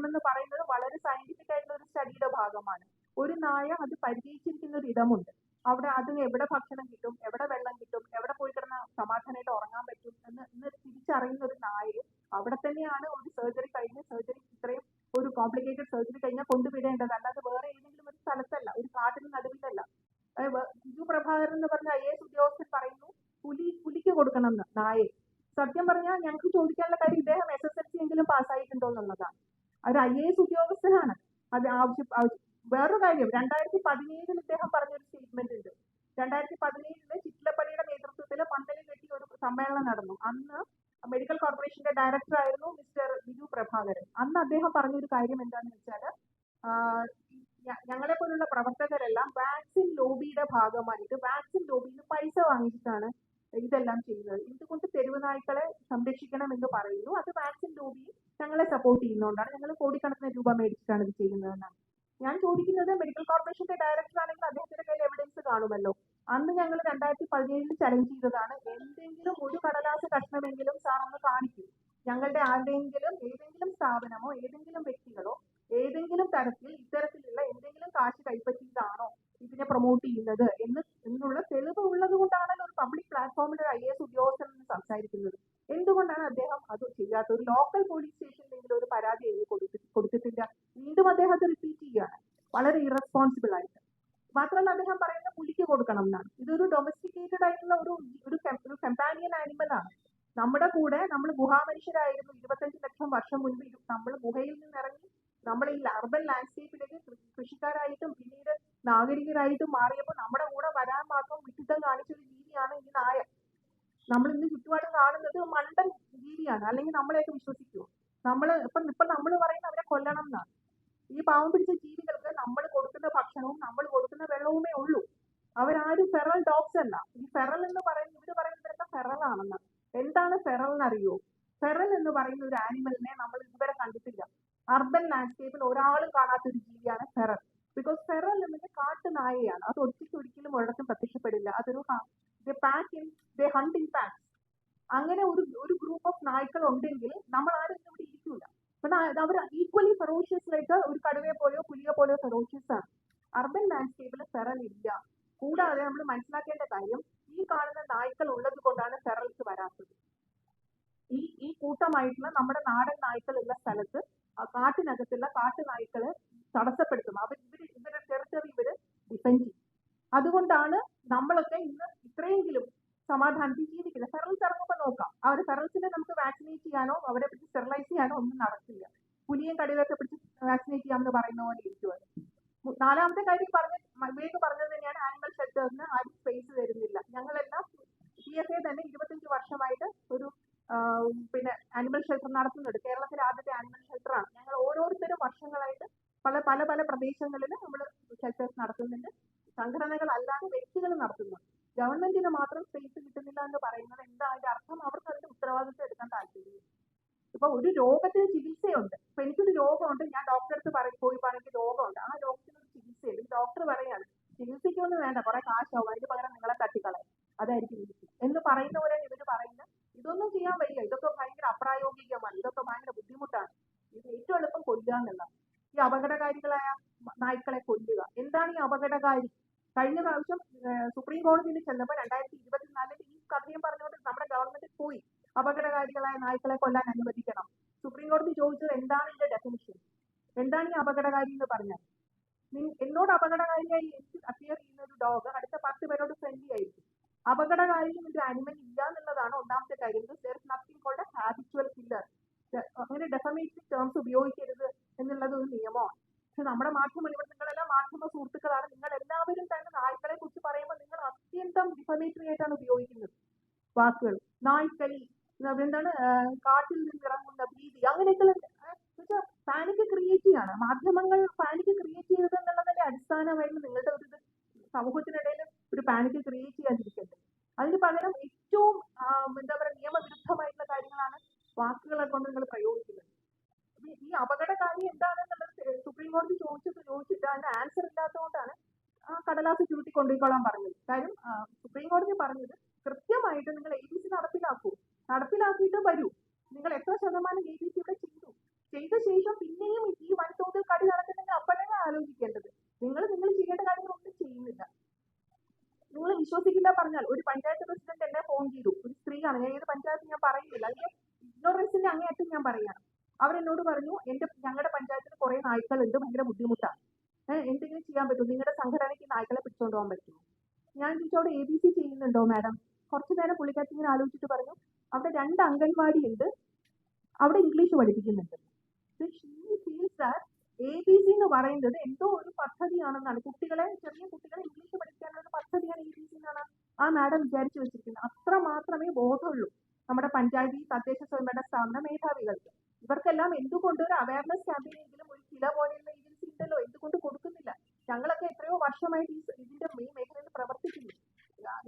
എന്ന് പറയുന്നത് വളരെ സയന്റിഫിക് ആയിട്ടുള്ള ഒരു സ്റ്റഡിയുടെ ഭാഗമാണ്. ഒരു നായ അത് പരിചയിച്ചിരിക്കുന്ന ഒരു ഇടമുണ്ട്. അവിടെ അതിന് എവിടെ ഭക്ഷണം കിട്ടും, എവിടെ വെള്ളം കിട്ടും, എവിടെ പോയി കിടന്ന സമാധാനമായിട്ട് ഉറങ്ങാൻ പറ്റും എന്ന് തിരിച്ചറിയുന്ന ഒരു നായയെ അവിടെ തന്നെയാണ് ഒരു സർജറി ഇത്രയും ഒരു കോംപ്ലിക്കേറ്റഡ് സർജറി കഴിഞ്ഞാൽ കൊണ്ടുവിടേണ്ടത്. അല്ലാതെ വേറെ ഏതെങ്കിലും ഒരു സ്ഥലത്തല്ല, ഒരു കാട്ടിന് നടുവിലല്ല. ബിജു പ്രഭാകരൻ എന്ന് പറഞ്ഞ IAS ഉദ്യോഗസ്ഥൻ പറയുന്നു, പുലിക്ക് കൊടുക്കണം എന്ന് നായെ. സത്യം പറഞ്ഞാൽ ഞങ്ങൾക്ക് ചോദിക്കാനുള്ള കാര്യം, ഇദ്ദേഹം SSLC എങ്കിലും പാസ്സായിട്ടുണ്ടോ എന്നുള്ളതാണ്. ഒരു IAS ഉദ്യോഗസ്ഥനാണ്. അത് വേറൊരു കാര്യം, 2017 ഇദ്ദേഹം പറഞ്ഞൊരു സ്റ്റേറ്റ്മെന്റ് ഉണ്ട്. 2017 ചിറ്റിലപ്പള്ളിയുടെ നേതൃത്വത്തിൽ പന്തലിൽ കെട്ടി ഒരു സമ്മേളനം നടന്നു. അന്ന് മെഡിക്കൽ കോർപ്പറേഷന്റെ ഡയറക്ടർ ആയിരുന്നു മിസ്റ്റർ ബിജു പ്രഭാകരൻ. അന്ന് അദ്ദേഹം പറഞ്ഞൊരു കാര്യം എന്താണെന്ന് വെച്ചാൽ, ഞങ്ങളെ പോലുള്ള പ്രവർത്തകരെല്ലാം വാക്സിൻ ലോബിയുടെ ഭാഗമായിട്ട് വാക്സിൻ ലോബിയിൽ പൈസ വാങ്ങിച്ചിട്ടാണ് ഇതെല്ലാം ചെയ്യുന്നത്. ഇതുകൊണ്ട് തെരുവ് നായ്ക്കളെ സംരക്ഷിക്കണം എന്ന് പറയുന്നു. അത് വാക്സിൻ ലോബി ഞങ്ങളെ സപ്പോർട്ട് ചെയ്യുന്നതുകൊണ്ടാണ്, ഞങ്ങൾ കോടിക്കണക്കിന് രൂപ മേടിച്ചിട്ടാണ് ഇത് ചെയ്യുന്നതെന്നാണ്. ഞാൻ ചോദിക്കുന്നത്, മെഡിക്കൽ കോർപ്പറേഷന്റെ ഡയറക്ടർ ആണെങ്കിൽ അദ്ദേഹത്തിന്റെ കയ്യിൽ എവിഡൻസ് കാണുമല്ലോ. അന്ന് ഞങ്ങൾ 2017 ചലഞ്ച് ചെയ്തതാണ്, എന്തെങ്കിലും ഒരു കടലാസ് കഷ്ണമെങ്കിലും സാർ ഒന്ന് കാണിക്കും, ഞങ്ങളുടെ ഏതെങ്കിലും സ്ഥാപനമോ ഏതെങ്കിലും വ്യക്തികളോ ഏതെങ്കിലും തരത്തിൽ ഇത്തരത്തിലുള്ള എന്തെങ്കിലും കാശ് കൈപ്പറ്റിയതാണോ ഇതിനെ പ്രൊമോട്ട് ചെയ്യുന്നത് എന്നുള്ള തെളിവ് ഉള്ളത് കൊണ്ടാണല്ലോ ഒരു പബ്ലിക് പ്ലാറ്റ്ഫോമിൽ ഒരു IAS ഉദ്യോഗസ്ഥൻ നിന്ന് സംസാരിക്കുന്നത്. എന്തുകൊണ്ടാണ് അദ്ദേഹം അത് ചെയ്യാത്ത? ഒരു ലോക്കൽ പോലീസ് സ്റ്റേഷനിലെങ്കിലും ഒരു പരാതി കൊടുത്തിട്ടില്ല. വീണ്ടും അദ്ദേഹം അത് റിപ്പീറ്റ് ചെയ്യുകയാണ്, വളരെ ഇറസ്പോൺസിബിൾ ആയിട്ട്. മാത്രമല്ല അദ്ദേഹം പറയുന്ന പുലിക്ക് കൊടുക്കണം എന്നാണ്. ഇതൊരു ഡൊമസ്റ്റിക്കേറ്റഡ് ആയിട്ടുള്ള ഒരു കമ്പാനിയൻ ആനിമൽ ആണ്. നമ്മുടെ കൂടെ നമ്മൾ ഗുഹാമനുഷ്യരായിരുന്നു. 25 ലക്ഷം വർഷം മുൻപ് നമ്മൾ ഗുഹയിൽ നിന്നിറങ്ങി നമ്മൾ ഈ അർബൻ ലാൻഡ്സ്കേപ്പിലേക്ക് കൃഷിക്കാരായിട്ടും പിന്നീട് നാഗരികരായിട്ടും മാറിയപ്പോൾ നമ്മുടെ കൂടെ വരാൻ മാത്രം വിശുദ്ധം കാണിച്ചൊരു ജീവിയാണ് ഈ നായ. നമ്മൾ ഇന്ന് ചുറ്റുപാടും കാണുന്നത് മണ്ടൻ ജീവിയാണ്. അല്ലെങ്കിൽ നമ്മളെയൊക്കെ വിശ്വസിക്കുമോ? ഇപ്പൊ നമ്മൾ പറയുന്ന അവരെ കൊല്ലണം എന്നാണ്. ഈ പാവം പിടിച്ച ജീവികൾക്ക് നമ്മൾ കൊടുക്കുന്ന ഭക്ഷണവും നമ്മൾ കൊടുക്കുന്ന വെള്ളവുമേ ഉള്ളൂ. അവരാരും ഫെറൽ ഡോഗ്സ് അല്ല. ഈ ഫെറൽ എന്ന് പറയുന്നത്, ഇവര് പറയുന്നതൊക്കെ ഫെറൽ ആണെന്നാണ്. എന്താണ് ഫെറൽ എന്നറിയോ? ഫെറൽ എന്ന് പറയുന്ന ഒരു ആനിമലിനെ നമ്മൾ ഇതുവരെ കണ്ടിട്ടില്ല. അർബൻ ലാൻഡ്സ്കേപ്പിൽ ഒരാളും കാണാത്ത ഒരു ജീവിയാണ് ഫെറൽ. ബിക്കോസ് ഫെറൽ എന്നത് കാട്ടുനായയാണ്. അത് ഒറ്റയ്ക്ക് ഒരിക്കലും ഒരിടത്തും പ്രത്യക്ഷപ്പെടില്ല. അതൊരു ഹണ്ട് ഇൻ പാക്സ്. അങ്ങനെ ഒരു ഗ്രൂപ്പ് ഓഫ് നായ്ക്കൾ ഉണ്ടെങ്കിൽ നമ്മൾ ആരും ഇവിടെ ഇരിക്കില്ല. അവർ ഈക്വലി ഫെറോഷ്യസ് ആയിട്ട് ഒരു കടുവയെ പോലെയോ പുലിയെ പോലെയോ ഫെറോഷ്യസ് ആണ്. അർബൻ ലാൻഡ്സ്കേപ്പിൽ ഫെറൽ ഇല്ല. കൂടാതെ നമ്മൾ മനസ്സിലാക്കേണ്ട കാര്യം, ഈ കാണുന്ന നായ്ക്കൾ ഉള്ളത് കൊണ്ടാണ് ഫെറൽസ് വരാത്തത്. ഈ കൂട്ടമായിട്ടുള്ള നമ്മുടെ നാടൻ നായ്ക്കൾ ഉള്ള സ്ഥലത്ത് കാട്ടിനകത്തുള്ള കാട്ടുനായ്ക്കളെ തടസ്സപ്പെടുത്തും. ഇവരുടെ ടെറിട്ടറി ഇവര് ഡിഫെൻഡ് ചെയ്യും. അതുകൊണ്ടാണ് നമ്മളൊക്കെ ഇന്ന് ഇത്രയെങ്കിലും സമാധാനത്തിൽ ജീവിക്കുന്നത്. ഫെറൽസ് ഇറങ്ങുമ്പോൾ നോക്കാം, അവർ ഫെറൽസിനെ നമുക്ക് വാക്സിനേറ്റ് ചെയ്യാനോ അവരെ പിടിച്ച് സ്റ്റെറിലൈസ് ചെയ്യാനോ ഒന്നും നടക്കില്ല. പുലിയും കടുവയൊക്കെ പിടിച്ച് വാക്സിനേറ്റ് ചെയ്യാമെന്ന് പറയുന്ന പോലെ ഇരിക്കുവാണ്. നാലാമത്തെ കാര്യം വിവേക് പറഞ്ഞത് തന്നെയാണ്, ആനിമൽ ഷെൽട്ടേഴ്സിന് ആരും സ്പേസ് തരുന്നില്ല. ഞങ്ങളെല്ലാം PFA തന്നെ 25 വർഷമായിട്ട് ഒരു ആനിമൽ ഷെൽട്ടർ നടത്തുന്നുണ്ട്. കേരളത്തിലെ ആദ്യത്തെ ആനിമൽ ഷെൽട്ടറാണ്. ഞങ്ങൾ ഓരോരുത്തരും വർഷങ്ങളായിട്ട് പല പ്രദേശങ്ങളിൽ നമ്മൾ ഷെൽട്ടേഴ്സ് നടത്തുന്നുണ്ട്. സംഘടനകൾ അല്ലാതെ വ്യക്തികൾ നടത്തുന്നുണ്ട്. ഗവൺമെന്റിന് മാത്രം സ്പേസ് കിട്ടുന്നില്ല എന്ന് പറയുന്നത് എന്താ അതിന്റെ അർത്ഥം? അവർക്ക് അതിന്റെ ഉത്തരവാദിത്വം എടുക്കാൻ താല്പര്യമില്ല. ഇപ്പൊ ഒരു രോഗത്തിന് ചികിത്സയുണ്ട്. ഇപ്പൊ എനിക്കൊരു രോഗമുണ്ട്, ഞാൻ ഡോക്ടറെ അടുത്ത് പോയി പറഞ്ഞെങ്കിൽ രോഗമുണ്ട്, ആ രോഗത്തിനൊരു ചികിത്സയുണ്ട്. ഡോക്ടർ പറയാണ് ചികിത്സിക്കൊന്നും വേണ്ട, കുറെ കാശാവും, അതിന് പകരം നിങ്ങളെ തട്ടിക്കളയും, അതായിരിക്കും ചികിത്സ എന്ന് പറയുന്ന പോലെ ഇവര് പറയുന്നത്. ഇതൊന്നും ചെയ്യാൻ വയ്യ, ഇതൊക്കെ ഭയങ്കര അപ്രായോഗികമാണ്, ഇതൊക്കെ ഭയങ്കര ബുദ്ധിമുട്ടാണ്. ഇത് ഏറ്റവും എളുപ്പം കൊല്ലുക എന്നുള്ളതാണ്. ഈ അപകടകാരികളായ നായ്ക്കളെ കൊല്ലുക. എന്താണ് ഈ അപകടകാരി? കഴിഞ്ഞ പ്രാവശ്യം സുപ്രീം കോടതിയിൽ ചെന്നപ്പോൾ 2024 ഈ കഥയും പറഞ്ഞുകൊണ്ട് നമ്മുടെ ഗവൺമെന്റ് പോയി അപകടകാരികളായ നായ്ക്കളെ കൊല്ലാൻ അനുവദിക്കണം. സുപ്രീം കോടതി ചോദിച്ചത് എന്താണ് ഇതിന്റെ ഡെഫിനിഷൻ, എന്താണ് ഈ അപകടകാരി എന്ന് പറഞ്ഞാൽ? എന്നോട് അപകടകാരിയായി എനിക്ക് അപ്പിയർ ചെയ്യുന്ന ഒരു ഡോഗ് അടുത്ത 10 പേരോട് ഫ്രണ്ട്ലി ആയിരിക്കും. അപകടകാരിയും ഒരു ആനിമൽ ഇല്ല എന്നുള്ളതാണ് ഒന്നാമത്തെ കാര്യം. Nothing called habitual killer. അങ്ങനെ ഡെഫമേറ്റീവ് ടേംസ് ഉപയോഗിക്കരുത് എന്നുള്ളത് ഒരു നിയമമാണ്. പക്ഷെ നമ്മുടെ നിങ്ങളെല്ലാം മാധ്യമ സുഹൃത്തുക്കളാണ്. നിങ്ങൾ എല്ലാവരും തന്നെ നായ്ക്കളെ കുറിച്ച് പറയുമ്പോൾ നിങ്ങൾ അത്യന്തം ഡിഫമേറ്ററി ആയിട്ടാണ് ഉപയോഗിക്കുന്നത് വാക്കുകൾ. നായ്ക്കലി, എന്താണ് കാട്ടിൽ നിന്ന് ഇറങ്ങുന്ന ഭീതി, അങ്ങനെയൊക്കെ പാനിക് ക്രിയേറ്റ് ചെയ്യാണ് മാധ്യമങ്ങൾ. പാനിക് ക്രിയേറ്റ് ചെയ്തത് എന്നുള്ളതിന്റെ അടിസ്ഥാനമായിട്ട് നിങ്ങളുടെ ഒരു സമൂഹത്തിനിടയിൽ ഒരു പാനിക് ക്രിയേറ്റ് ചെയ്യാതിരിക്കുന്നത്. അതിന് പകരം ഏറ്റവും നിയമവിരുദ്ധമായിട്ടുള്ള കാര്യങ്ങളാണ് വാക്കുകളെ കൊണ്ട് നിങ്ങൾ പ്രയോഗിക്കുന്നത്. ഈ അപകടകാരി എന്താണെന്നുള്ളത് സുപ്രീം കോടതി ചോദിച്ചിട്ട് അതിന്റെ ആൻസർ ഇല്ലാത്തതുകൊണ്ടാണ് ആ കടലാസ് ചുരുട്ടി കൊണ്ടുപോയിക്കോളാൻ പറഞ്ഞത്. കാര്യം സുപ്രീം കോടതി പറഞ്ഞത് കൃത്യമായിട്ട് നിങ്ങൾ ABC നടപ്പിലാക്കിയിട്ട് വരൂ. നിങ്ങൾ എത്ര ശതമാനം ABC ഇവിടെ ചെയ്ത ശേഷം പിന്നെയും ഈ വൻതോതിൽ കടി നടക്കുന്നെങ്കിൽ അപ്പോഴാണ് ആലോചിക്കേണ്ടത്. നിങ്ങൾ ചെയ്യേണ്ട കാര്യങ്ങളൊന്നും ചെയ്യുന്നില്ല. നിങ്ങൾ വിശ്വസിക്കില്ല പറഞ്ഞാൽ, ഒരു പഞ്ചായത്ത് പ്രസിഡന്റ് എന്നെ ഫോൺ ചെയ്തു, ഒരു സ്ത്രീയാണ്, ഞാൻ ഏത് പഞ്ചായത്ത് ഞാൻ പറയുന്നില്ല, അതിന്റെ ഇഗ്നോറൻസിന്റെ അങ്ങേയറ്റം ഞാൻ പറയുകയാണ്. അവരെന്നോട് പറഞ്ഞു, ഞങ്ങളുടെ പഞ്ചായത്തിൽ കുറെ നായ്ക്കളുണ്ട്, ഭയങ്കര ബുദ്ധിമുട്ടാണ്, എന്തെങ്കിലും ചെയ്യാൻ പറ്റുമോ, നിങ്ങളുടെ സംഘടനയ്ക്ക് നായ്ക്കളെ പിടിച്ചുകൊണ്ട് പോകാൻ പറ്റുമോ? ഞാൻ ചോദിച്ചോടെ ABC ചെയ്യുന്നുണ്ടോ മാഡം? കുറച്ചു നേരം പുള്ളിക്കാരി ഇങ്ങനെ ആലോചിച്ചിട്ട് പറഞ്ഞു, അവിടെ 2 അംഗൻവാടി ഉണ്ട്, അവിടെ ഇംഗ്ലീഷ് പഠിപ്പിക്കുന്നുണ്ട്. ABC എന്ന് പറയുന്നത് എന്തോ ഒരു പദ്ധതിയാണെന്നാണ്, ചെറിയ കുട്ടികളെ ഇംഗ്ലീഷ് പഠിക്കാനുള്ള ഒരു പദ്ധതിയാണ് ABC എന്നാണ് ആ മാഡം വിചാരിച്ചു വെച്ചിരിക്കുന്നത്. അത്ര മാത്രമേ ബോധമുള്ളൂ നമ്മുടെ പഞ്ചായത്ത് തദ്ദേശ സ്വയംഭരണ സ്ഥാപന മേധാവികൾക്ക്. ഇവർക്കെല്ലാം എന്തുകൊണ്ട് ഒരു അവയർനെസ് ക്യാമ്പയിനെങ്കിലും ഒരു ചില പോലെയുള്ള ഏജൻസി ഉണ്ടല്ലോ, എന്തുകൊണ്ട് കൊടുക്കുന്നില്ല? ഞങ്ങളൊക്കെ എത്രയോ വർഷമായിട്ട് ഇതിന്റെ മേഖലയിൽ പ്രവർത്തിക്കുന്നു.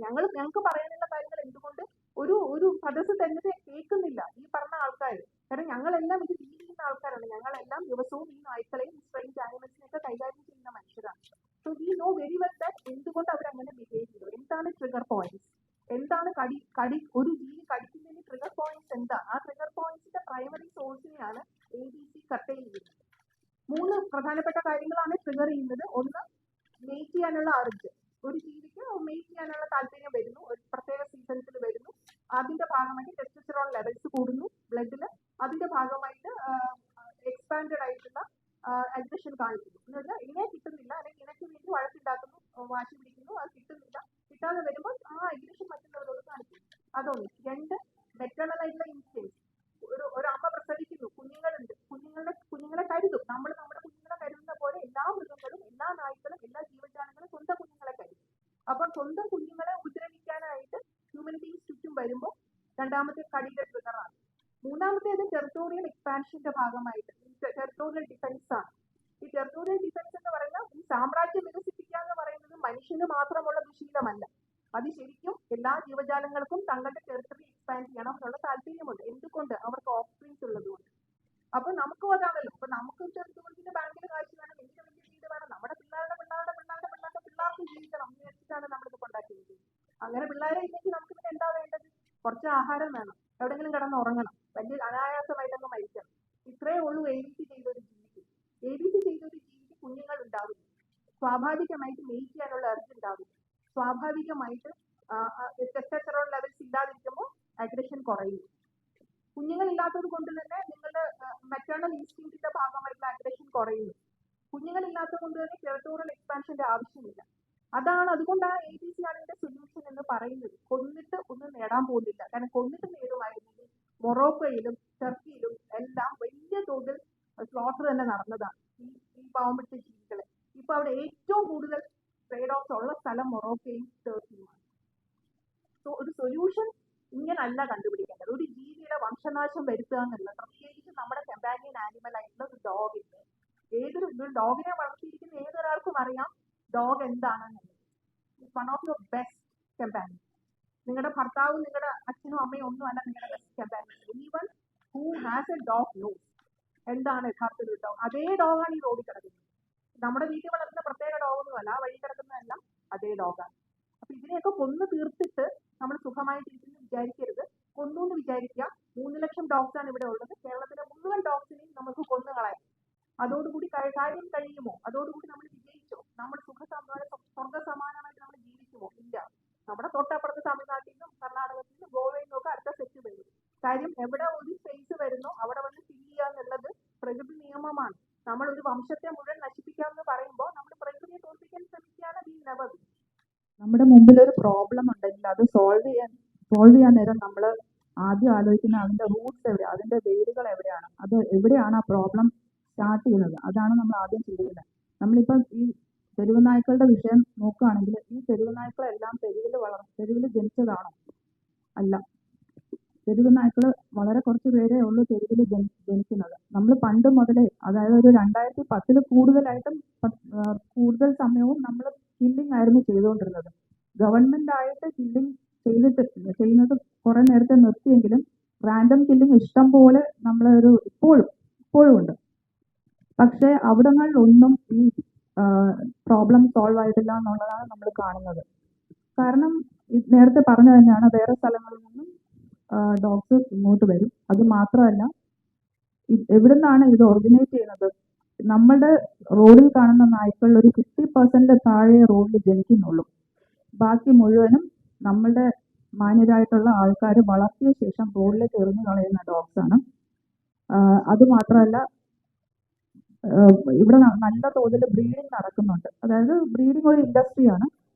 ഞങ്ങൾക്ക് പറയാനുള്ള കാര്യങ്ങൾ എന്തുകൊണ്ട് ഒരു സദസ്സ് തന്നെ കേൾക്കുന്നില്ല ഈ പറഞ്ഞ ആൾക്കാർ? കാരണം ഞങ്ങളെല്ലാം ഇത് ഡീൽ ചെയ്യുന്ന ആൾക്കാരാണ്. ഞങ്ങളെല്ലാം ദിവസവും ഈ നായ്ക്കളെയും സ്ട്രെയിഞ്ച് ആനിമൽസിനെയൊക്കെ കൈകാര്യം ചെയ്യുന്ന മനുഷ്യരാണ്. So we know very well that എന്തുകൊണ്ട് അവരങ്ങനെ ബിഹേവ് ചെയ്തു, എന്താണ് ട്രിഗർ പോയിന്റ്സ്, എന്താണ് ഒരു ജീവി കടിക്കുന്നതിന് ട്രിഗർ പോയിന്റ്സ് എന്താ? ആ ട്രിഗർ പോയിന്റ്സിന്റെ പ്രൈമറി സോഴ്സിനെയാണ് ABC കട്ട് ചെയ്യുന്നത്. 3 പ്രധാനപ്പെട്ട കാര്യങ്ങളാണ് ട്രിഗർ ചെയ്യുന്നത്. ഒന്ന്, മേറ്റ് ചെയ്യാനുള്ള അർജ്. ഒരു ജീവിക്ക് മേറ്റ് ചെയ്യാനുള്ള താല്പര്യം വരുന്നു, ഒരു പ്രത്യേക സീസൺസിൽ വരുന്നു, അതിന്റെ ഭാഗമായിട്ട് ടെസ്റ്റോസ്റ്ററോൺ ലെവൽസ് കൂടുന്നു ബ്ലഡിൽ, അതിന്റെ ഭാഗമായിട്ട് എക്സ്പാൻഡഡ് ആയിട്ടുള്ള അഗ്രഷൻ കാണിക്കുന്നു. എന്നുവെച്ചാൽ ഇണയെ കിട്ടുന്നില്ല, അല്ലെങ്കിൽ ഇണയ്ക്ക് വേണ്ടി വഴക്കുണ്ടാക്കുന്നു, വാശി പിടിക്കുന്നു, അത് കിട്ടുന്നില്ല. കിട്ടാതെ വരുമ്പോൾ ആ അഗ്രഷൻ മറ്റുള്ളവരോട് കാണിക്കുന്നു. അതൊന്ന്. 2, മെറ്റേണൽ ആയിട്ടുള്ള ഇൻസ്റ്റിങ്സ്. ഒരു അമ്മ പ്രസവിക്കുന്നു, കുഞ്ഞുങ്ങളുണ്ട്, കുഞ്ഞുങ്ങളെ കരുതും. നമ്മൾ നമ്മുടെ കുഞ്ഞുങ്ങളെ കരുതുന്ന പോലെ എല്ലാ മൃഗങ്ങളും, എല്ലാ നായ്ക്കളും, എല്ലാ ജീവജാലങ്ങളും സ്വന്തം കുഞ്ഞുങ്ങളെ കരുതും. അപ്പോൾ സ്വന്തം കുഞ്ഞുങ്ങളെ ഉപദ്രവിക്കാനായിട്ട് ഹ്യൂമൻ ബീങ്സ് ചുറ്റും വരുമ്പോൾ രണ്ടാമത്തെ കടിയുടെ ട്രിഗറാണ്. മൂന്നാമത്തേത് ടെറിട്ടോറിയൽ എക്സ്പാൻഷന്റെ ഭാഗമായിട്ട് ടെറിട്ടോറിയൽ ഡിഫൻസ് ആണ്. ഈ ടെറിട്ടോറിയൽ ഡിഫൻസ് എന്ന് പറയുന്നത് ഈ സാമ്രാജ്യം വികസിപ്പിക്കുക എന്ന് പറയുന്നത് മനുഷ്യന് മാത്രമുള്ള ദുശീലമല്ല. അത് ശരിക്കും എല്ലാ ജീവജാലങ്ങൾക്കും തങ്ങളുടെ ടെറിട്ടറി എക്സ്പാൻഡ് ചെയ്യണം എന്നുള്ള താല്പര്യമുണ്ട്. എന്തുകൊണ്ട്? അവർക്ക് ഓപ്ഷൻസ് ഉള്ളതുകൊണ്ട്. അപ്പൊ നമുക്കും അതാണല്ലോ. അപ്പൊ നമുക്ക് ആഹാരം വേണം, എവിടെയെങ്കിലും കിടന്ന് ഉറങ്ങണം, വലിയ അനായാസമായിട്ടൊന്ന് മരിക്കണം. ഇത്രയേ ഉള്ളൂ എ ബി സി ചെയ്ത ഒരു ജീവിക്ക്. എ ബി സി ചെയ്ത ഒരു ജീവിക്ക് കുഞ്ഞുങ്ങൾ ഉണ്ടാവില്ല. സ്വാഭാവികമായിട്ട് മെയ്റ്റ് ചെയ്യാനുള്ള എർജ് ഉണ്ടാവില്ല. സ്വാഭാവികമായിട്ട് ടെസ്റ്റോസ്റ്റെറോൺ ലെവൽസ് ഇല്ലാതിരിക്കുമ്പോൾ അഗ്രഷൻ കുറയും. കുഞ്ഞുങ്ങളില്ലാത്തത് കൊണ്ട് തന്നെ നിങ്ങളുടെ മെറ്റേണൽ ഇൻസ്റ്റിങ്ക്റ്റിന്റെ ഭാഗമായിട്ടുള്ള അഗ്രഷൻ കുറയുന്നു. കുഞ്ഞുങ്ങളില്ലാത്തത് കൊണ്ട് തന്നെ ടെറിട്ടോറിയൽ എക്സ്പാൻഷന്റെ ആവശ്യമില്ല. അതുകൊണ്ടാണ് എ ബി സി ആണ് ഇതിന്റെ സൊല്യൂഷൻ എന്ന് പറയുന്നത്. കൊന്നിട്ട് ഒന്നും നേടാൻ പോകുന്നില്ല. കാരണം കൊന്നിട്ട് നേടുമായിരുന്നെങ്കിൽ മൊറോക്കോയിലും ടർക്കിയിലും എല്ലാം വലിയ തോതിൽ സ്ലോട്ടർ തന്നെ നടന്നതാണ് ഈ പാവം പിടിച്ച ജീവികളെ. ഇപ്പൊ അവിടെ ഏറ്റവും കൂടുതൽ ട്രേഡ് ഓഫ് ഉള്ള സ്ഥലം മൊറോക്കോയും ടർക്കിയുമാണ്. സോ ഒരു സൊല്യൂഷൻ ഇങ്ങനല്ല കണ്ടുപിടിക്കേണ്ടത്. ഒരു ജീവിയുടെ വംശനാശം വരുത്തുക എന്നുള്ളത്, പ്രത്യേകിച്ച് നമ്മുടെ കമ്പാനിയൻ ആനിമൽ ആയിട്ടുള്ള ഒരു ഡോഗിന്റെ, ഒരു ഡോഗിനെ വളർത്തിയിരിക്കുന്ന ഏതൊരാൾക്കും അറിയാം ഡോഗ് എന്താണെന്നുള്ളത്. One of your best companion. നിങ്ങളുടെ ഭർത്താവും നിങ്ങളുടെ അച്ഛനും അമ്മയും ഒന്നും അല്ല നിങ്ങളുടെ best companion. Anyone who has a dog knows എന്താണ് യഥാർത്ഥത്തിൽ ഡോഗ്. അതേ ഡോഗാണ് ഈ റോഡിൽ കിടക്കുന്നത്. നമ്മുടെ വീട്ടിൽ വളർത്തുന്ന പ്രത്യേക ഡോഗൊന്നും അല്ല, വഴി കിടക്കുന്നതെല്ലാം അതേ ഡോഗാണ്. അപ്പൊ ഇതിനെയൊക്കെ കൊന്നു തീർത്തിട്ട് നമ്മൾ സുഖമായിട്ടിരിക്കുന്നു വിചാരിക്കരുത്. കൊന്നു എന്ന് വിചാരിക്കുക. 3 ലക്ഷം ഡോഗ്സ് ആണ് ഇവിടെ ഉള്ളത്. കേരളത്തിലെ മുഴുവൻ ഡോഗ്സിനെയും നമുക്ക് കൊന്നു കളയാം. അതോടുകൂടി കാര്യം കഴിയുമോ? അതോടുകൂടി നമ്മൾ വിജയിച്ചോ? നമ്മൾ സ്വർഗ സമാനമായിട്ട് നമ്മൾ ജീവിക്കുമോ? ഇല്ല. നമ്മുടെ തൊട്ടപ്പുറത്ത് തമിഴ്നാട്ടിൽ നിന്നും കർണാടകത്തിൽ നിന്നും ഗോവയിൽ നിന്നും ഒക്കെ അടുത്ത സെറ്റ് വരും. കാര്യം എവിടെ ഒരു സ്പേസ് വരുന്നോ അവിടെ വന്ന് ഫില്ല് ചെയ്യുക എന്നുള്ളത് പ്രകൃതി നിയമമാണ്. നമ്മൾ ഒരു വംശത്തെ മുഴുവൻ നശിപ്പിക്കാമെന്ന് പറയുമ്പോൾ നമ്മൾ പ്രകൃതിയെ തോൽപ്പിക്കാൻ ശ്രമിക്കുകയാണ്. നമ്മുടെ മുമ്പിൽ ഒരു പ്രോബ്ലം ഉണ്ടെങ്കിൽ അത് സോൾവ് ചെയ്യാൻ നേരം നമ്മൾ ആദ്യം ആലോചിക്കുന്ന അതിന്റെ റൂട്ട്സ് എവിടെയാണ്, അതിന്റെ വേരുകൾ എവിടെയാണ്, അത് എവിടെയാണ് ആ പ്രോബ്ലം സ്റ്റാർട്ട് ചെയ്യുന്നത്, അതാണ് നമ്മൾ ആദ്യം ചിന്തിക്കുന്നത്. നമ്മളിപ്പം ഈ തെരുവ് നായ്ക്കളുടെ വിഷയം നോക്കുകയാണെങ്കിൽ ഈ തെരുവ് നായ്ക്കളെല്ലാം തെരുവിൽ ജനിച്ചതാണോ? അല്ല. തെരുവ് നായ്ക്കൾ വളരെ കുറച്ച് പേരേ ഉള്ളൂ തെരുവിൽ ജനിക്കുന്നത്. നമ്മൾ പണ്ട് മുതലേ, അതായത് ഒരു 2010 കൂടുതൽ സമയവും നമ്മൾ കില്ലിംഗ് ആയിരുന്നു ചെയ്തുകൊണ്ടിരുന്നത്. ഗവൺമെന്റ് ആയിട്ട് കില്ലിംഗ് ചെയ്യുന്നത് കുറെ നേരത്തെ നിർത്തിയെങ്കിലും റാൻഡം കില്ലിംഗ് ഇഷ്ടം പോലെ ഇപ്പോഴും ഉണ്ട്. പക്ഷെ അവിടങ്ങളിലൊന്നും ഈ പ്രോബ്ലം സോൾവ് ആയിട്ടില്ല എന്നുള്ളതാണ് നമ്മൾ കാണുന്നത്. കാരണം നേരത്തെ പറഞ്ഞു തന്നെയാണ്, വേറെ സ്ഥലങ്ങളിൽ നിന്നും ഡോഗ്സ് ഇങ്ങോട്ട് വരും. അത് മാത്രമല്ല, എവിടുന്നാണ് ഇത് ഒറിജിനേറ്റ് ചെയ്യുന്നത്? നമ്മുടെ റോഡിൽ കാണുന്ന നായ്ക്കളിൽ ഒരു 50% താഴെ റോഡിൽ ജനിക്കുന്നുള്ളൂ. ബാക്കി മുഴുവനും നമ്മളുടെ മാന്യരായിട്ടുള്ള ആൾക്കാർ വളർത്തിയ ശേഷം റോഡിലേക്ക് എറിഞ്ഞു കളയുന്ന ഡോഗ്സ് ആണ്. അത് മാത്രമല്ല, ഇവിടെ നല്ല തോതിൽ ബ്രീഡിങ് നടക്കുന്നുണ്ട്. അതായത് ബ്രീഡിങ് ഒരു ഇൻഡസ്ട്രിയാണ്.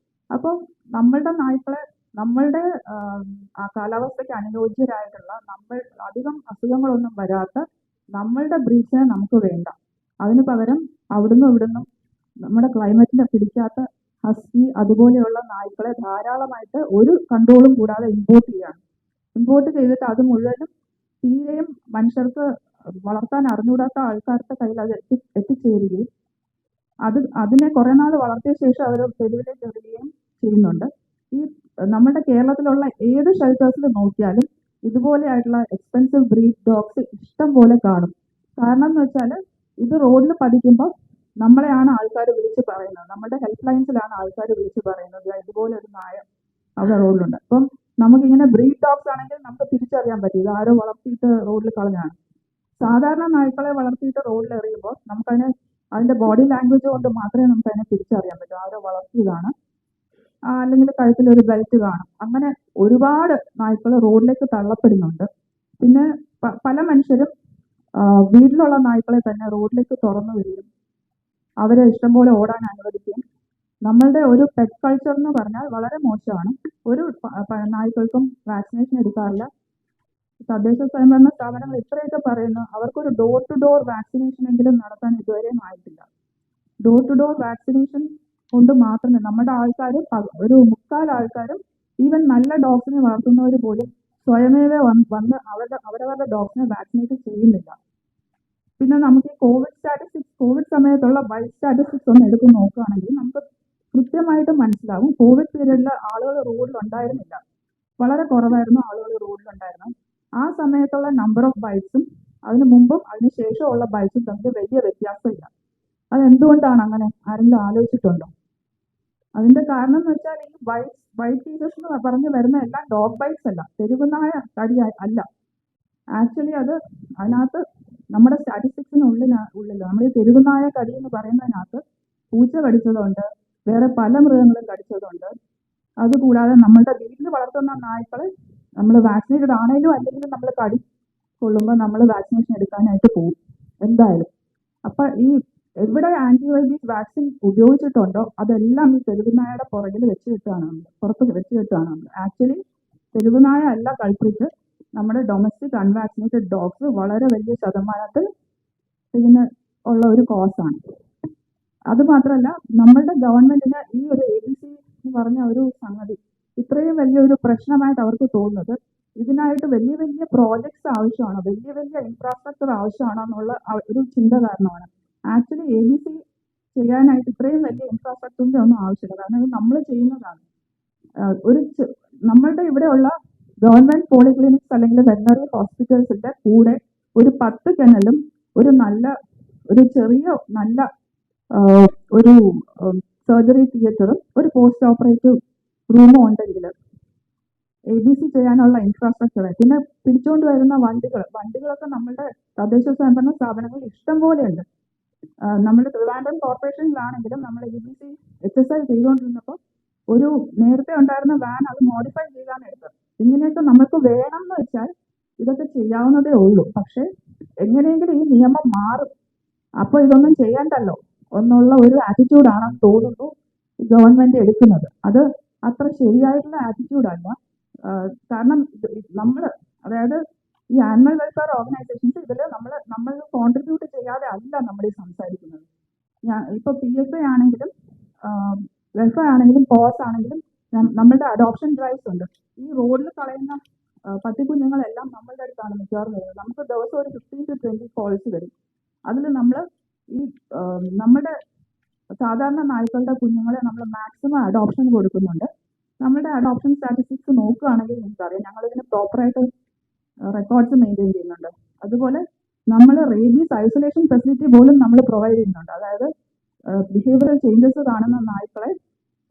അപ്പം നമ്മളുടെ നായ്ക്കളെ നമ്മളുടെ ആ കാലാവസ്ഥയ്ക്ക് അനുയോജ്യരായിട്ടുള്ള, നമ്മൾ അധികം അസുഖങ്ങളൊന്നും വരാത്ത നമ്മളുടെ ബ്രീഡ്സിനെ നമുക്ക് വേണ്ട. അതിന് പകരം ഇവിടുന്നും നമ്മുടെ ക്ലൈമറ്റിനെ പിടിക്കാത്ത ഹസ്കി അതുപോലെയുള്ള നായ്ക്കളെ ധാരാളമായിട്ട് ഒരു കൺട്രോളും കൂടാതെ ഇമ്പോർട്ട് ചെയ്തിട്ട് അത് മുഴുവനും തീരെയും മനുഷ്യർക്ക് വളർത്താൻ അറിഞ്ഞുകൂടാത്ത ആൾക്കാരുടെ കയ്യിൽ അത് എത്തിച്ചേരുകയും അതിനെ കുറെ നാൾ വളർത്തിയ ശേഷം അവർ തെരുവിലേക്ക് എറിയുകയും ചെയ്യുന്നുണ്ട്. ഈ നമ്മുടെ കേരളത്തിലുള്ള ഏത് ഷെൽട്ടേഴ്സിൽ നോക്കിയാലും ഇതുപോലെയായിട്ടുള്ള എക്സ്പെൻസീവ് ബ്രീഡ് ഡോഗ്സ് ഇഷ്ടം പോലെ കാണും. കാരണം എന്ന് വെച്ചാൽ ഇത് റോഡിൽ പതിക്കുമ്പോൾ നമ്മളെയാണ് ആൾക്കാർ വിളിച്ച് പറയുന്നത്, നമ്മുടെ ഹെൽപ്പ് ലൈൻസിലാണ് ആൾക്കാർ വിളിച്ച് പറയുന്നത് ഇതുപോലെ ഒരു നായ അവിടെ റോഡിലുണ്ട്. അപ്പം നമുക്കിങ്ങനെ ബ്രീഡ് ഡോഗ്സ് ആണെങ്കിൽ നമുക്ക് തിരിച്ചറിയാൻ പറ്റും ഇത് ആരോ വളർത്തിയിട്ട് റോഡിൽ കളഞ്ഞാണ്. സാധാരണ നായ്ക്കളെ വളർത്തിയിട്ട് റോഡിൽ എറിയുമ്പോൾ അതിന്റെ ബോഡി ലാംഗ്വേജ് കൊണ്ട് മാത്രമേ നമുക്ക് അതിനെ തിരിച്ചറിയാൻ പറ്റൂ ആരോ വളർത്തിയതാണ്, അല്ലെങ്കിൽ കഴുത്തിലൊരു ബെൽറ്റ് കാണും. അങ്ങനെ ഒരുപാട് നായ്ക്കൾ റോഡിലേക്ക് തള്ളപ്പെടുന്നുണ്ട്. പിന്നെ പല മനുഷ്യരും വീട്ടിലുള്ള നായ്ക്കളെ തന്നെ റോഡിലേക്ക് തുറന്നു വരികയും അവരെ ഇഷ്ടംപോലെ ഓടാൻ അനുവദിക്കുകയും. നമ്മളുടെ ഒരു പെറ്റ് കൾച്ചർ എന്ന് പറഞ്ഞാൽ വളരെ മോശമാണ്. ഒരു നായ്ക്കൾക്കും വാക്സിനേഷൻ എടുക്കാറില്ല. തദ്ദേശ സ്വയംഭരണ സ്ഥാപനങ്ങൾ ഇത്രയൊക്കെ പറയുന്നു, അവർക്കൊരു ഡോർ ടു ഡോർ വാക്സിനേഷൻ എങ്കിലും നടത്താൻ ഇതുവരെയും ആയിട്ടില്ല. ഡോർ ടു ഡോർ വാക്സിനേഷൻ കൊണ്ട് മാത്രമേ നമ്മുടെ ആൾക്കാർ, ഒരു 3/4 ആൾക്കാരും ഈവൻ നല്ല ഡോഗ്സിനെ വളർത്തുന്നവർ പോലും സ്വയമേവ വന്ന് അവരവരുടെ ഡോഗ്സിനെ വാക്സിനേറ്റ് ചെയ്യുന്നില്ല. പിന്നെ നമുക്ക് ഈ കോവിഡ് സമയത്തുള്ള ബൈറ്റ് സ്റ്റാറ്റിസ്റ്റിക്സ് ഒന്ന് എടുത്ത് നോക്കുകയാണെങ്കിൽ നമുക്ക് കൃത്യമായിട്ട് മനസ്സിലാവും. കോവിഡ് പീരീഡിൽ ആളുകൾ റോഡിൽ ഉണ്ടായിരുന്നില്ല, വളരെ കുറവായിരുന്നു ആളുകൾ റോഡിലുണ്ടായിരുന്നത്. ആ സമയത്തുള്ള നമ്പർ ഓഫ് ബൈറ്റ്സും അതിന് മുമ്പും അതിന് ശേഷമുള്ള ബൈറ്റ്സും തമ്മിൽ വലിയ വ്യത്യാസമില്ല. അതെന്തുകൊണ്ടാണ് അങ്ങനെ? ആരെങ്കിലും ആലോചിച്ചിട്ടുണ്ടോ? അതിന്റെ കാരണം എന്ന് വെച്ചാൽ ഈ വൈറ്റ് പീസസ് എന്ന് പറഞ്ഞു വരുന്ന എല്ലാം ഡോഗ് ബൈറ്റ്സ് അല്ല, തെരുവുനായ കടി അല്ല. ആക്ച്വലി അത് അതിനകത്ത് നമ്മുടെ സ്റ്റാറ്റിസ്റ്റിക്സിനുള്ളിൽ നമ്മൾ ഈ തെരുവുനായ കടി എന്ന് പറയുന്നതിനകത്ത് പൂച്ച കടിച്ചതുണ്ട്, വേറെ പല മൃഗങ്ങളും കടിച്ചതുണ്ട്. അതുകൂടാതെ നമ്മളുടെ വീട്ടിൽ വളർത്തുന്ന നായ്ക്കളെ നമ്മൾ വാക്സിനേറ്റഡ് ആണെങ്കിലും അല്ലെങ്കിലും നമ്മൾ കടി കൊള്ളുമ്പോൾ നമ്മൾ വാക്സിനേഷൻ എടുക്കാനായിട്ട് പോകും എന്തായാലും. അപ്പൊ ഈ എവിടെ ആന്റിബയോട്ടിക് വാക്സിൻ ഉപയോഗിച്ചിട്ടുണ്ടോ അതെല്ലാം ഈ തെരുവുനായയുടെ പുറകിൽ വെച്ച് കിട്ടുകയാണ് പുറത്ത് വെച്ച് കിട്ടുകയാണ് ആക്ച്വലി തെരുവുനായ അല്ല കൾപ്രിറ്റ്, നമ്മുടെ ഡൊമസ്റ്റിക് അൺവാക്സിനേറ്റഡ് ഡോഗ്സ് വളരെ വലിയ ശതമാനത്തിൽ ഇതിന് ഉള്ള ഒരു കോസാണ്. അത് മാത്രമല്ല നമ്മളുടെ ഗവൺമെന്റിന് ഈ ഒരു ABC എന്ന് പറഞ്ഞ ഒരു സംഗതി ഇത്രയും വലിയൊരു പ്രശ്നമായിട്ട് അവർക്ക് തോന്നുന്നത് ഇതിനായിട്ട് വലിയ വലിയ പ്രോജക്ട്സ് ആവശ്യമാണോ, വലിയ വലിയ ഇൻഫ്രാസ്ട്രക്ചർ ആവശ്യമാണോ എന്നുള്ള ഒരു ചിന്ത കാരണമാണ്. ആക്ച്വലി ABC ചെയ്യാനായിട്ട് ഇത്രയും വലിയ ഇൻഫ്രാസ്ട്രക്ചറിന്റെ ഒന്നും ആവശ്യമില്ല, കാരണം ഇത് നമ്മൾ ചെയ്യുന്നതാണ്. നമ്മളുടെ ഇവിടെയുള്ള ഗവൺമെന്റ് പോളിക്ലിനിക്സ് അല്ലെങ്കിൽ വെറ്ററിനറി ഹോസ്പിറ്റൽസിന്റെ കൂടെ ഒരു 10 കെണലും ഒരു ചെറിയ നല്ല ഒരു സർജറി തിയേറ്ററും ഒരു പോസ്റ്റ് ഓപ്പറേറ്റീവ് റൂമും ഉണ്ടെങ്കിൽ ABC ചെയ്യാനുള്ള ഇൻഫ്രാസ്ട്രക്ചർ, പിന്നെ പിടിച്ചുകൊണ്ട് വരുന്ന വണ്ടികളൊക്കെ നമ്മളുടെ തദ്ദേശ സ്വയംഭരണ സ്ഥാപനങ്ങളിൽ ഇഷ്ടം പോലെയുണ്ട്. നമ്മുടെ ട്രിവാൻഡ്രം കോർപ്പറേഷനിലാണെങ്കിലും നമ്മൾ ABC HSI ചെയ്തുകൊണ്ടിരുന്നപ്പോൾ നേരത്തെ ഉണ്ടായിരുന്ന വാൻ അത് മോഡിഫൈ ചെയ്താണ് എടുത്തത്. ഇങ്ങനെയൊക്കെ നമുക്ക് വേണം എന്ന് വെച്ചാൽ ഇതൊക്കെ ചെയ്യാവുന്നതേ ഉള്ളൂ. പക്ഷെ എങ്ങനെയെങ്കിലും ഈ നിയമം മാറും, അപ്പോൾ ഇതൊന്നും ചെയ്യണ്ടല്ലോ എന്നുള്ള ഒരു ആറ്റിറ്റ്യൂഡാണെന്ന് തോന്നുന്നു ഈ ഗവൺമെന്റ് എടുക്കുന്നത്. അത് അത്ര ശരിയായിട്ടുള്ള ആറ്റിറ്റ്യൂഡല്ല. കാരണം അതായത് ഈ ആനിമൽ വെൽഫെയർ ഓർഗനൈസേഷൻസ് ഇതിൽ നമ്മൾ കോൺട്രിബ്യൂട്ട് ചെയ്യാതെ അല്ല നമ്മൾ ഈ സംസാരിക്കുന്നത്. ഇപ്പൊ PSA ആണെങ്കിലും വെൽഫെയർ ആണെങ്കിലും പോസ് ആണെങ്കിലും നമ്മളുടെ അഡോപ്ഷൻ ഡ്രൈവ്സ് ഉണ്ട്. ഈ റോഡിൽ കളയുന്ന പട്ടിക്കുഞ്ഞുങ്ങളെല്ലാം നമ്മളുടെ അടുത്താണ് മിക്കവാറും വരുന്നത്. നമുക്ക് ദിവസം ഒരു 15 to 20 കോൾസ് വരും. അതിൽ നമ്മൾ ഈ നമ്മുടെ സാധാരണ നായ്ക്കളുടെ കുഞ്ഞുങ്ങളെ നമ്മൾ മാക്സിമം അഡോപ്ഷൻ കൊടുക്കുന്നുണ്ട്. നമ്മുടെ അഡോപ്ഷൻ സ്റ്റാറ്റിസ്റ്റിക്സ് നോക്കുകയാണെങ്കിൽ നിങ്ങൾക്കറിയാം ഞങ്ങളിതിന് പ്രോപ്പറായിട്ട് റെക്കോർഡ്സ് മെയിൻറ്റെയിൻ ചെയ്യുന്നുണ്ട്. അതുപോലെ നമ്മൾ റേബീസ് ഐസൊലേഷൻ ഫെസിലിറ്റി പോലും നമ്മൾ പ്രൊവൈഡ് ചെയ്യുന്നുണ്ട്. അതായത് ബിഹേവിയറൽ ചേഞ്ചസ് കാണുന്ന നായ്ക്കളെ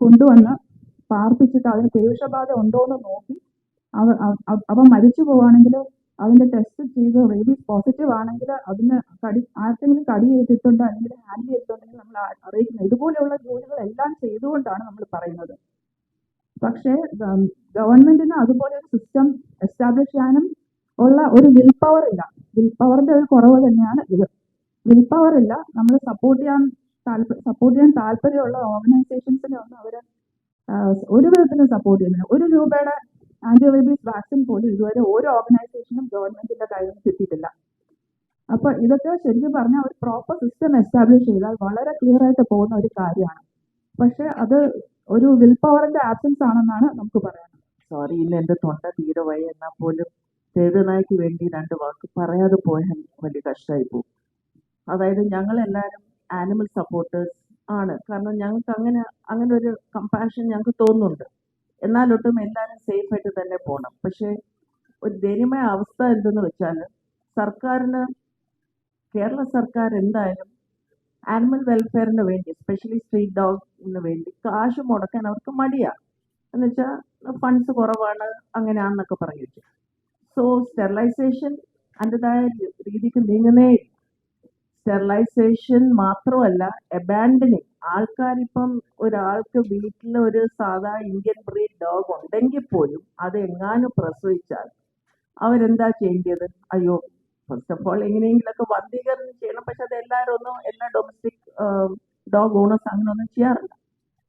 കൊണ്ടുവന്ന് പാർപ്പിച്ചിട്ട് അതിന് പേവിഷബാധ ഉണ്ടോ എന്ന് നോക്കി അവ മരിച്ചു പോവുകയാണെങ്കിൽ അതിന്റെ ടെസ്റ്റ് ചെയ്ത് റേബീസ് പോസിറ്റീവ് ആണെങ്കിൽ അതിന് ആർക്കെങ്കിലും കടി ചെയ്തിട്ടുണ്ടോ അല്ലെങ്കിൽ ഹാൻഡിൽ ചെയ്തിട്ടുണ്ടെങ്കിൽ നമ്മൾ അറിയിക്കുന്നത്. ഇതുപോലെയുള്ള ജോലികളെല്ലാം ചെയ്തുകൊണ്ടാണ് നമ്മൾ പറയുന്നത്. പക്ഷേ ഗവൺമെന്റിന് അതുപോലെ ഒരു സിസ്റ്റം എസ്റ്റാബ്ലിഷ് ചെയ്യാനും ഉള്ള ഒരു വിൽ പവർ ഇല്ല. വിൽ പവറിന്റെ ഒരു കുറവ് തന്നെയാണ് ഇത്. വിൽ പവർ ഇല്ല. നമ്മൾ സപ്പോർട്ട് ചെയ്യാൻ താല്പര്യമുള്ള ഓർഗനൈസേഷൻസിനെ ഒന്നും അവർ ഒരു വിധത്തിലും സപ്പോർട്ട് ചെയ്യുന്നില്ല. 1 രൂപയുടെ ആന്റിറേബീസ് വാക്സിൻ പോലും ഇതുവരെ ഓരോ ഓർഗനൈസേഷനും ഗവൺമെന്റിന്റെ കയ്യിൽ നിന്ന് കിട്ടിയിട്ടില്ല. അപ്പൊ ഇതൊക്കെ ശരിക്കും പറഞ്ഞാൽ ഒരു പ്രോപ്പർ സിസ്റ്റം എസ്റ്റാബ്ലിഷ് ചെയ്താൽ വളരെ ക്ലിയർ ആയിട്ട് പോകുന്ന ഒരു കാര്യമാണ്. പക്ഷെ അത് ഒരു വിൽ പവറിന്റെ ആബ്സെൻസ് ആണെന്നാണ് നമുക്ക് പറയാനുള്ളത്. സോറി, ഇന്ന് എൻ്റെ തൊണ്ട തീരെ വയ്യ, എന്നാൽ പോലും തെരുനായ്ക്ക് വേണ്ടി 2 വാക്ക് പറയാതെ പോയാൽ വലിയ കഷ്ടമായി പോകും. അതായത് ഞങ്ങളെല്ലാവരും ആനിമൽ സപ്പോർട്ടേഴ്സ് ആണ്. കാരണം ഞങ്ങൾക്ക് അങ്ങനെ ഒരു കമ്പാഷൻ ഞങ്ങൾക്ക് തോന്നുന്നുണ്ട്. എന്നാലൊട്ടും എല്ലാവരും സേഫ് ആയിട്ട് തന്നെ പോകണം. പക്ഷേ ഒരു ദയനീയമായ അവസ്ഥ എന്തെന്ന് വെച്ചാൽ കേരള സർക്കാർ എന്തായാലും ആനിമൽ വെൽഫെയറിന് വേണ്ടി, എസ്പെഷ്യലി സ്ട്രീറ്റ് ഡോഗ്സിന് വേണ്ടി കാശ് മുടക്കാൻ അവർക്ക് മടിയാണ്. എന്ന് വെച്ചാൽ ഫണ്ട്സ് കുറവാണ്, അങ്ങനെയാണെന്നൊക്കെ പറഞ്ഞു വെച്ചു. സോ സ്റ്റെറിലൈസേഷൻ അതിൻ്റെതായ രീതിക്ക് നീങ്ങുന്നേ. സ്റ്റെറിലൈസേഷൻ മാത്രമല്ല, അബാൻഡനിങ്. ആൾക്കാരിപ്പം ഒരാൾക്ക് വീട്ടിൽ ഒരു സാധാ ഇന്ത്യൻ ബ്രീഡ് ഡോഗ് ഉണ്ടെങ്കിൽ പോലും അത് എങ്ങാനും പ്രസവിച്ചാൽ അവരെന്താ ചെയ്യേണ്ടത്? അയ്യോ, ഫസ്റ്റ് ഓഫ് ഓൾ എങ്ങനെയെങ്കിലൊക്കെ വർദ്ധീകരണം ചെയ്യണം. പക്ഷെ അത് എല്ലാ ഡൊമസ്റ്റിക് ഡോഗ് ഓണേഴ്സ് അങ്ങനെ ഒന്നും ചെയ്യാറില്ല.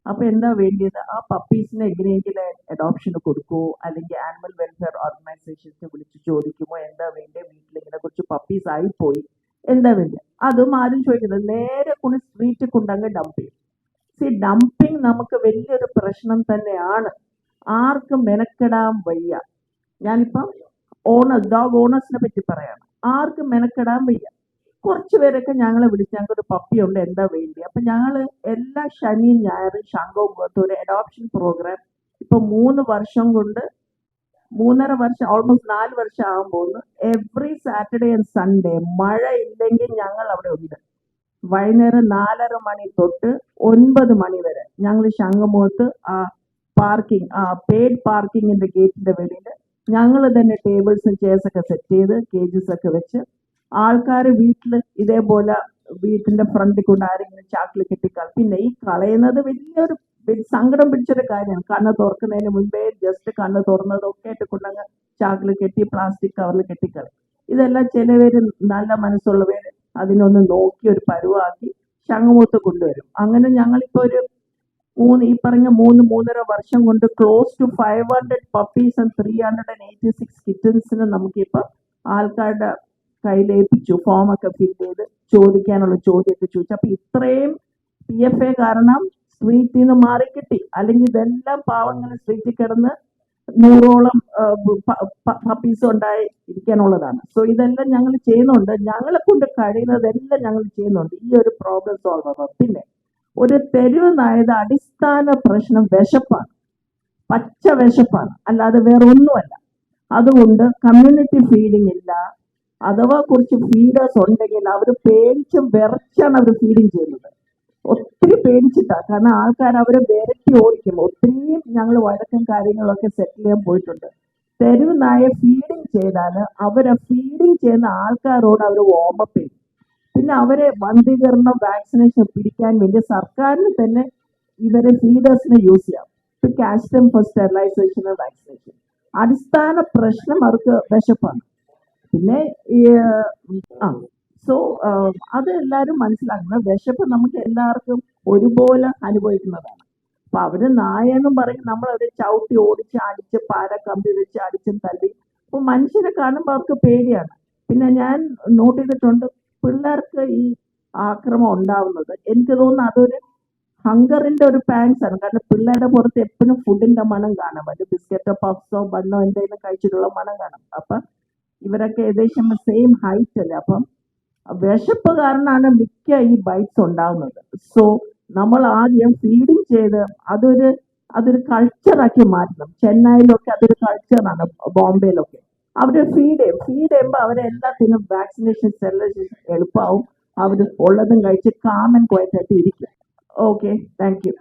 അപ്പൊ എന്താ വേണ്ടിയത്? ആ പപ്പീസിനെ എങ്ങനെയെങ്കിലും അഡോപ്ഷന് കൊടുക്കുമോ, അല്ലെങ്കിൽ ആനിമൽ വെൽഫെയർ ഓർഗനൈസേഷൻസ് വിളിച്ച് ചോദിക്കുമോ എന്താ വേണ്ടേ, വീട്ടിലിങ്ങനെ കുറച്ച് പപ്പീസ് ആയിപ്പോയി, എന്താ വേണ്ടത്? അതും ആരും ചോദിക്കുന്നത് നേരെ കൊണ്ട് സ്ട്രീറ്റിൽ കൊണ്ടങ്ങ് ഡംപ് ചെയ്യും. ഡംപിങ് നമുക്ക് വലിയൊരു പ്രശ്നം തന്നെയാണ്. ആർക്കും മെനക്കെടാൻ വയ്യ. ഞാനിപ്പം ഡോഗ് ഓണേഴ്സിനെ പറ്റി പറയാണ്. ആർക്കും മെനക്കെടാൻ വയ്യ. കുറച്ച് പേരൊക്കെ ഞങ്ങളെ വിളിച്ച് ഞങ്ങൾക്കൊരു പപ്പി ഉണ്ട്, എന്താ വേണ്ടി? അപ്പം ഞങ്ങൾ എല്ലാ ശനിയും ഞായറും ശംഖുമുഖത്ത് ഒരു അഡോപ്ഷൻ പ്രോഗ്രാം ഇപ്പം 3 വർഷം കൊണ്ട് 3.5 വർഷം, ഓൾമോസ്റ്റ് 4 വർഷം ആകാൻ പോകുന്നു. എവറി സാറ്റർഡേ ആൻഡ് സൺഡേ, മഴ ഇല്ലെങ്കിൽ ഞങ്ങൾ അവിടെ ഉണ്ട്. വൈകുന്നേരം 4:30 മണി തൊട്ട് 9 മണി വരെ ഞങ്ങൾ ശംഖുമുഖത്ത് ആ പെയ്ഡ് പാർക്കിങ്ങിന്റെ ഗേറ്റിന്റെ വെളിയിൽ ഞങ്ങൾ തന്നെ ടേബിൾസും ചെയർസ് ഒക്കെ സെറ്റ് ചെയ്ത് കേജസ് ഒക്കെ വെച്ച് ആൾക്കാർ വീട്ടിൽ ഇതേപോലെ വീട്ടിന്റെ ഫ്രണ്ടിൽ കൊണ്ട് ആരെങ്കിലും ചാക്കിൽ കെട്ടിക്കള. പിന്നെ ഈ കളയുന്നത് സങ്കടം പിടിച്ചൊരു കാര്യമാണ്. കണ്ണ് തുറക്കുന്നതിന് മുൻപേ ജസ്റ്റ് കണ്ണ് തുറന്നതൊക്കെ ആയിട്ട് കൊണ്ടങ്ങ് ചാക്കിൽ കെട്ടി പ്ലാസ്റ്റിക് കവറിൽ കെട്ടിക്കളയും. ഇതെല്ലാം ചിലവര് നല്ല മനസ്സുള്ളവര് അതിനൊന്ന് നോക്കി ഒരു പരുവാക്കി ശംഖുമുഖത്ത് കൊണ്ടുവരും. അങ്ങനെ ഞങ്ങളിപ്പോ ഒരു ഈ പറഞ്ഞ 3-3.5 വർഷം കൊണ്ട് ക്ലോസ് ടു 500 പപ്പീസ് ആൻഡ് 386 കിറ്റൻസിന് നമുക്കിപ്പോൾ ആൾക്കാരുടെ കയ്യിലേൽപ്പിച്ചു. ഫോമൊക്കെ ഫിൽ ചെയ്ത് ചോദിക്കാനുള്ള ചോദ്യമൊക്കെ ചോദിച്ചു. അപ്പൊ ഇത്രയും PFA കാരണം സ്ട്രീറ്റിൽ നിന്ന് മാറി കിട്ടി. അല്ലെങ്കിൽ ഇതെല്ലാം പാവങ്ങൾ സ്ട്രീറ്റിൽ കിടന്ന് 100ഓളം പപ്പീസ് ഉണ്ടായി ഇരിക്കാനുള്ളതാണ്. സോ ഇതെല്ലാം ഞങ്ങൾ ചെയ്യുന്നുണ്ട്. ഞങ്ങളെ കൊണ്ട് കഴിയുന്നതെല്ലാം ഞങ്ങൾ ചെയ്യുന്നുണ്ട് ഈ ഒരു പ്രോബ്ലം സോൾവ് ആവാം. പിന്നെ ഒരു തെരുവ് നായയുടെ അടിസ്ഥാന പ്രശ്നം വിശപ്പാണ്, പച്ച വിശപ്പാണ്, അല്ലാതെ വേറെ ഒന്നുമല്ല. അതുകൊണ്ട് കമ്മ്യൂണിറ്റി ഫീഡിങ് ഇല്ല. അഥവാ കുറച്ച് ഫീഡേഴ്സ് ഉണ്ടെങ്കിൽ അവർ പേടിച്ചും വിറച്ചാണ് അവർ ഫീഡിങ് ചെയ്യുന്നത്. ഒത്തിരി പേടിച്ചിട്ടാണ്. കാരണം ആൾക്കാർ അവരെ വിരട്ടി ഓടിക്കും. ഒത്തിരിയും ഞങ്ങൾ വഴക്കും കാര്യങ്ങളൊക്കെ സെറ്റിൽ ചെയ്യാൻ പോയിട്ടുണ്ട്. തെരുവ് നായ ഫീഡിങ് ചെയ്താൽ അവരെ ഫീഡിങ് ചെയ്യുന്ന ആൾക്കാരോട് അവർ വാർമപ്പ് ചെയ്യും. പിന്നെ അവരെ വന്ധീകരണ വാക്സിനേഷൻ പിടിക്കാൻ വേണ്ടി സർക്കാരിന് തന്നെ ഇവരെ ഫീഡേഴ്സിനെ യൂസ് ചെയ്യാം. Calcium for sterilisation vaccination. അടിസ്ഥാന പ്രശ്നം അവർക്ക് വിശപ്പാണ്. പിന്നെ അത് എല്ലാവരും മനസ്സിലാക്കണം. വിശപ്പ് നമുക്ക് എല്ലാവർക്കും ഒരുപോലെ അനുഭവിക്കുന്നതാണ്. അപ്പൊ അവര് നായെന്നും പറയും, നമ്മൾ അവരെ ചവിട്ടി ഓടിച്ച് അടിച്ച് പാര കമ്പി വെച്ച് അടിച്ചും തല്ലി. അപ്പൊ മനുഷ്യരെ കാണുമ്പോൾ അവർക്ക് പേടിയാണ്. പിന്നെ ഞാൻ നോട്ട് ചെയ്തിട്ടുണ്ട്, പിള്ളേർക്ക് ഈ ആക്രമം ഉണ്ടാവുന്നത് എനിക്ക് തോന്നുന്നു അതൊരു ഹങ്കറിന്റെ ഒരു പാൻസ് ആണ്. കാരണം പിള്ളേരുടെ പുറത്ത് എപ്പോഴും ഫുഡിന്റെ മണം കാണാം. അത് ബിസ്ക്കറ്റോ പഫ്സോ ബണ്ണോ എന്തെങ്കിലും കഴിച്ചിട്ടുള്ള മണം കാണാം. അപ്പൊ ഇവരൊക്കെ ഏകദേശം സെയിം ഹൈറ്റ് അല്ലേ. അപ്പം വിശപ്പ് കാരണമാണ് മിക്ക ഈ ബൈറ്റ്സ് ഉണ്ടാവുന്നത്. സോ നമ്മൾ ആദ്യം ഫീഡിങ് ചെയ്ത് അതൊരു കൾച്ചറാക്കി മാറ്റണം. ചെന്നൈയിലൊക്കെ അതൊരു കൾച്ചറാണ്, ബോംബെയിലൊക്കെ അവര് ഫീഡ് ചെയ്യുമ്പോൾ അവരെല്ലാത്തിനും വാക്സിനേഷൻ സ്റ്റെറിലൈസേഷൻ എളുപ്പമാവും. അവർ ഉള്ളതും കഴിച്ച് കാമൻ ക്വയറ്റായിട്ട് ഇരിക്കും. Okay, thank you.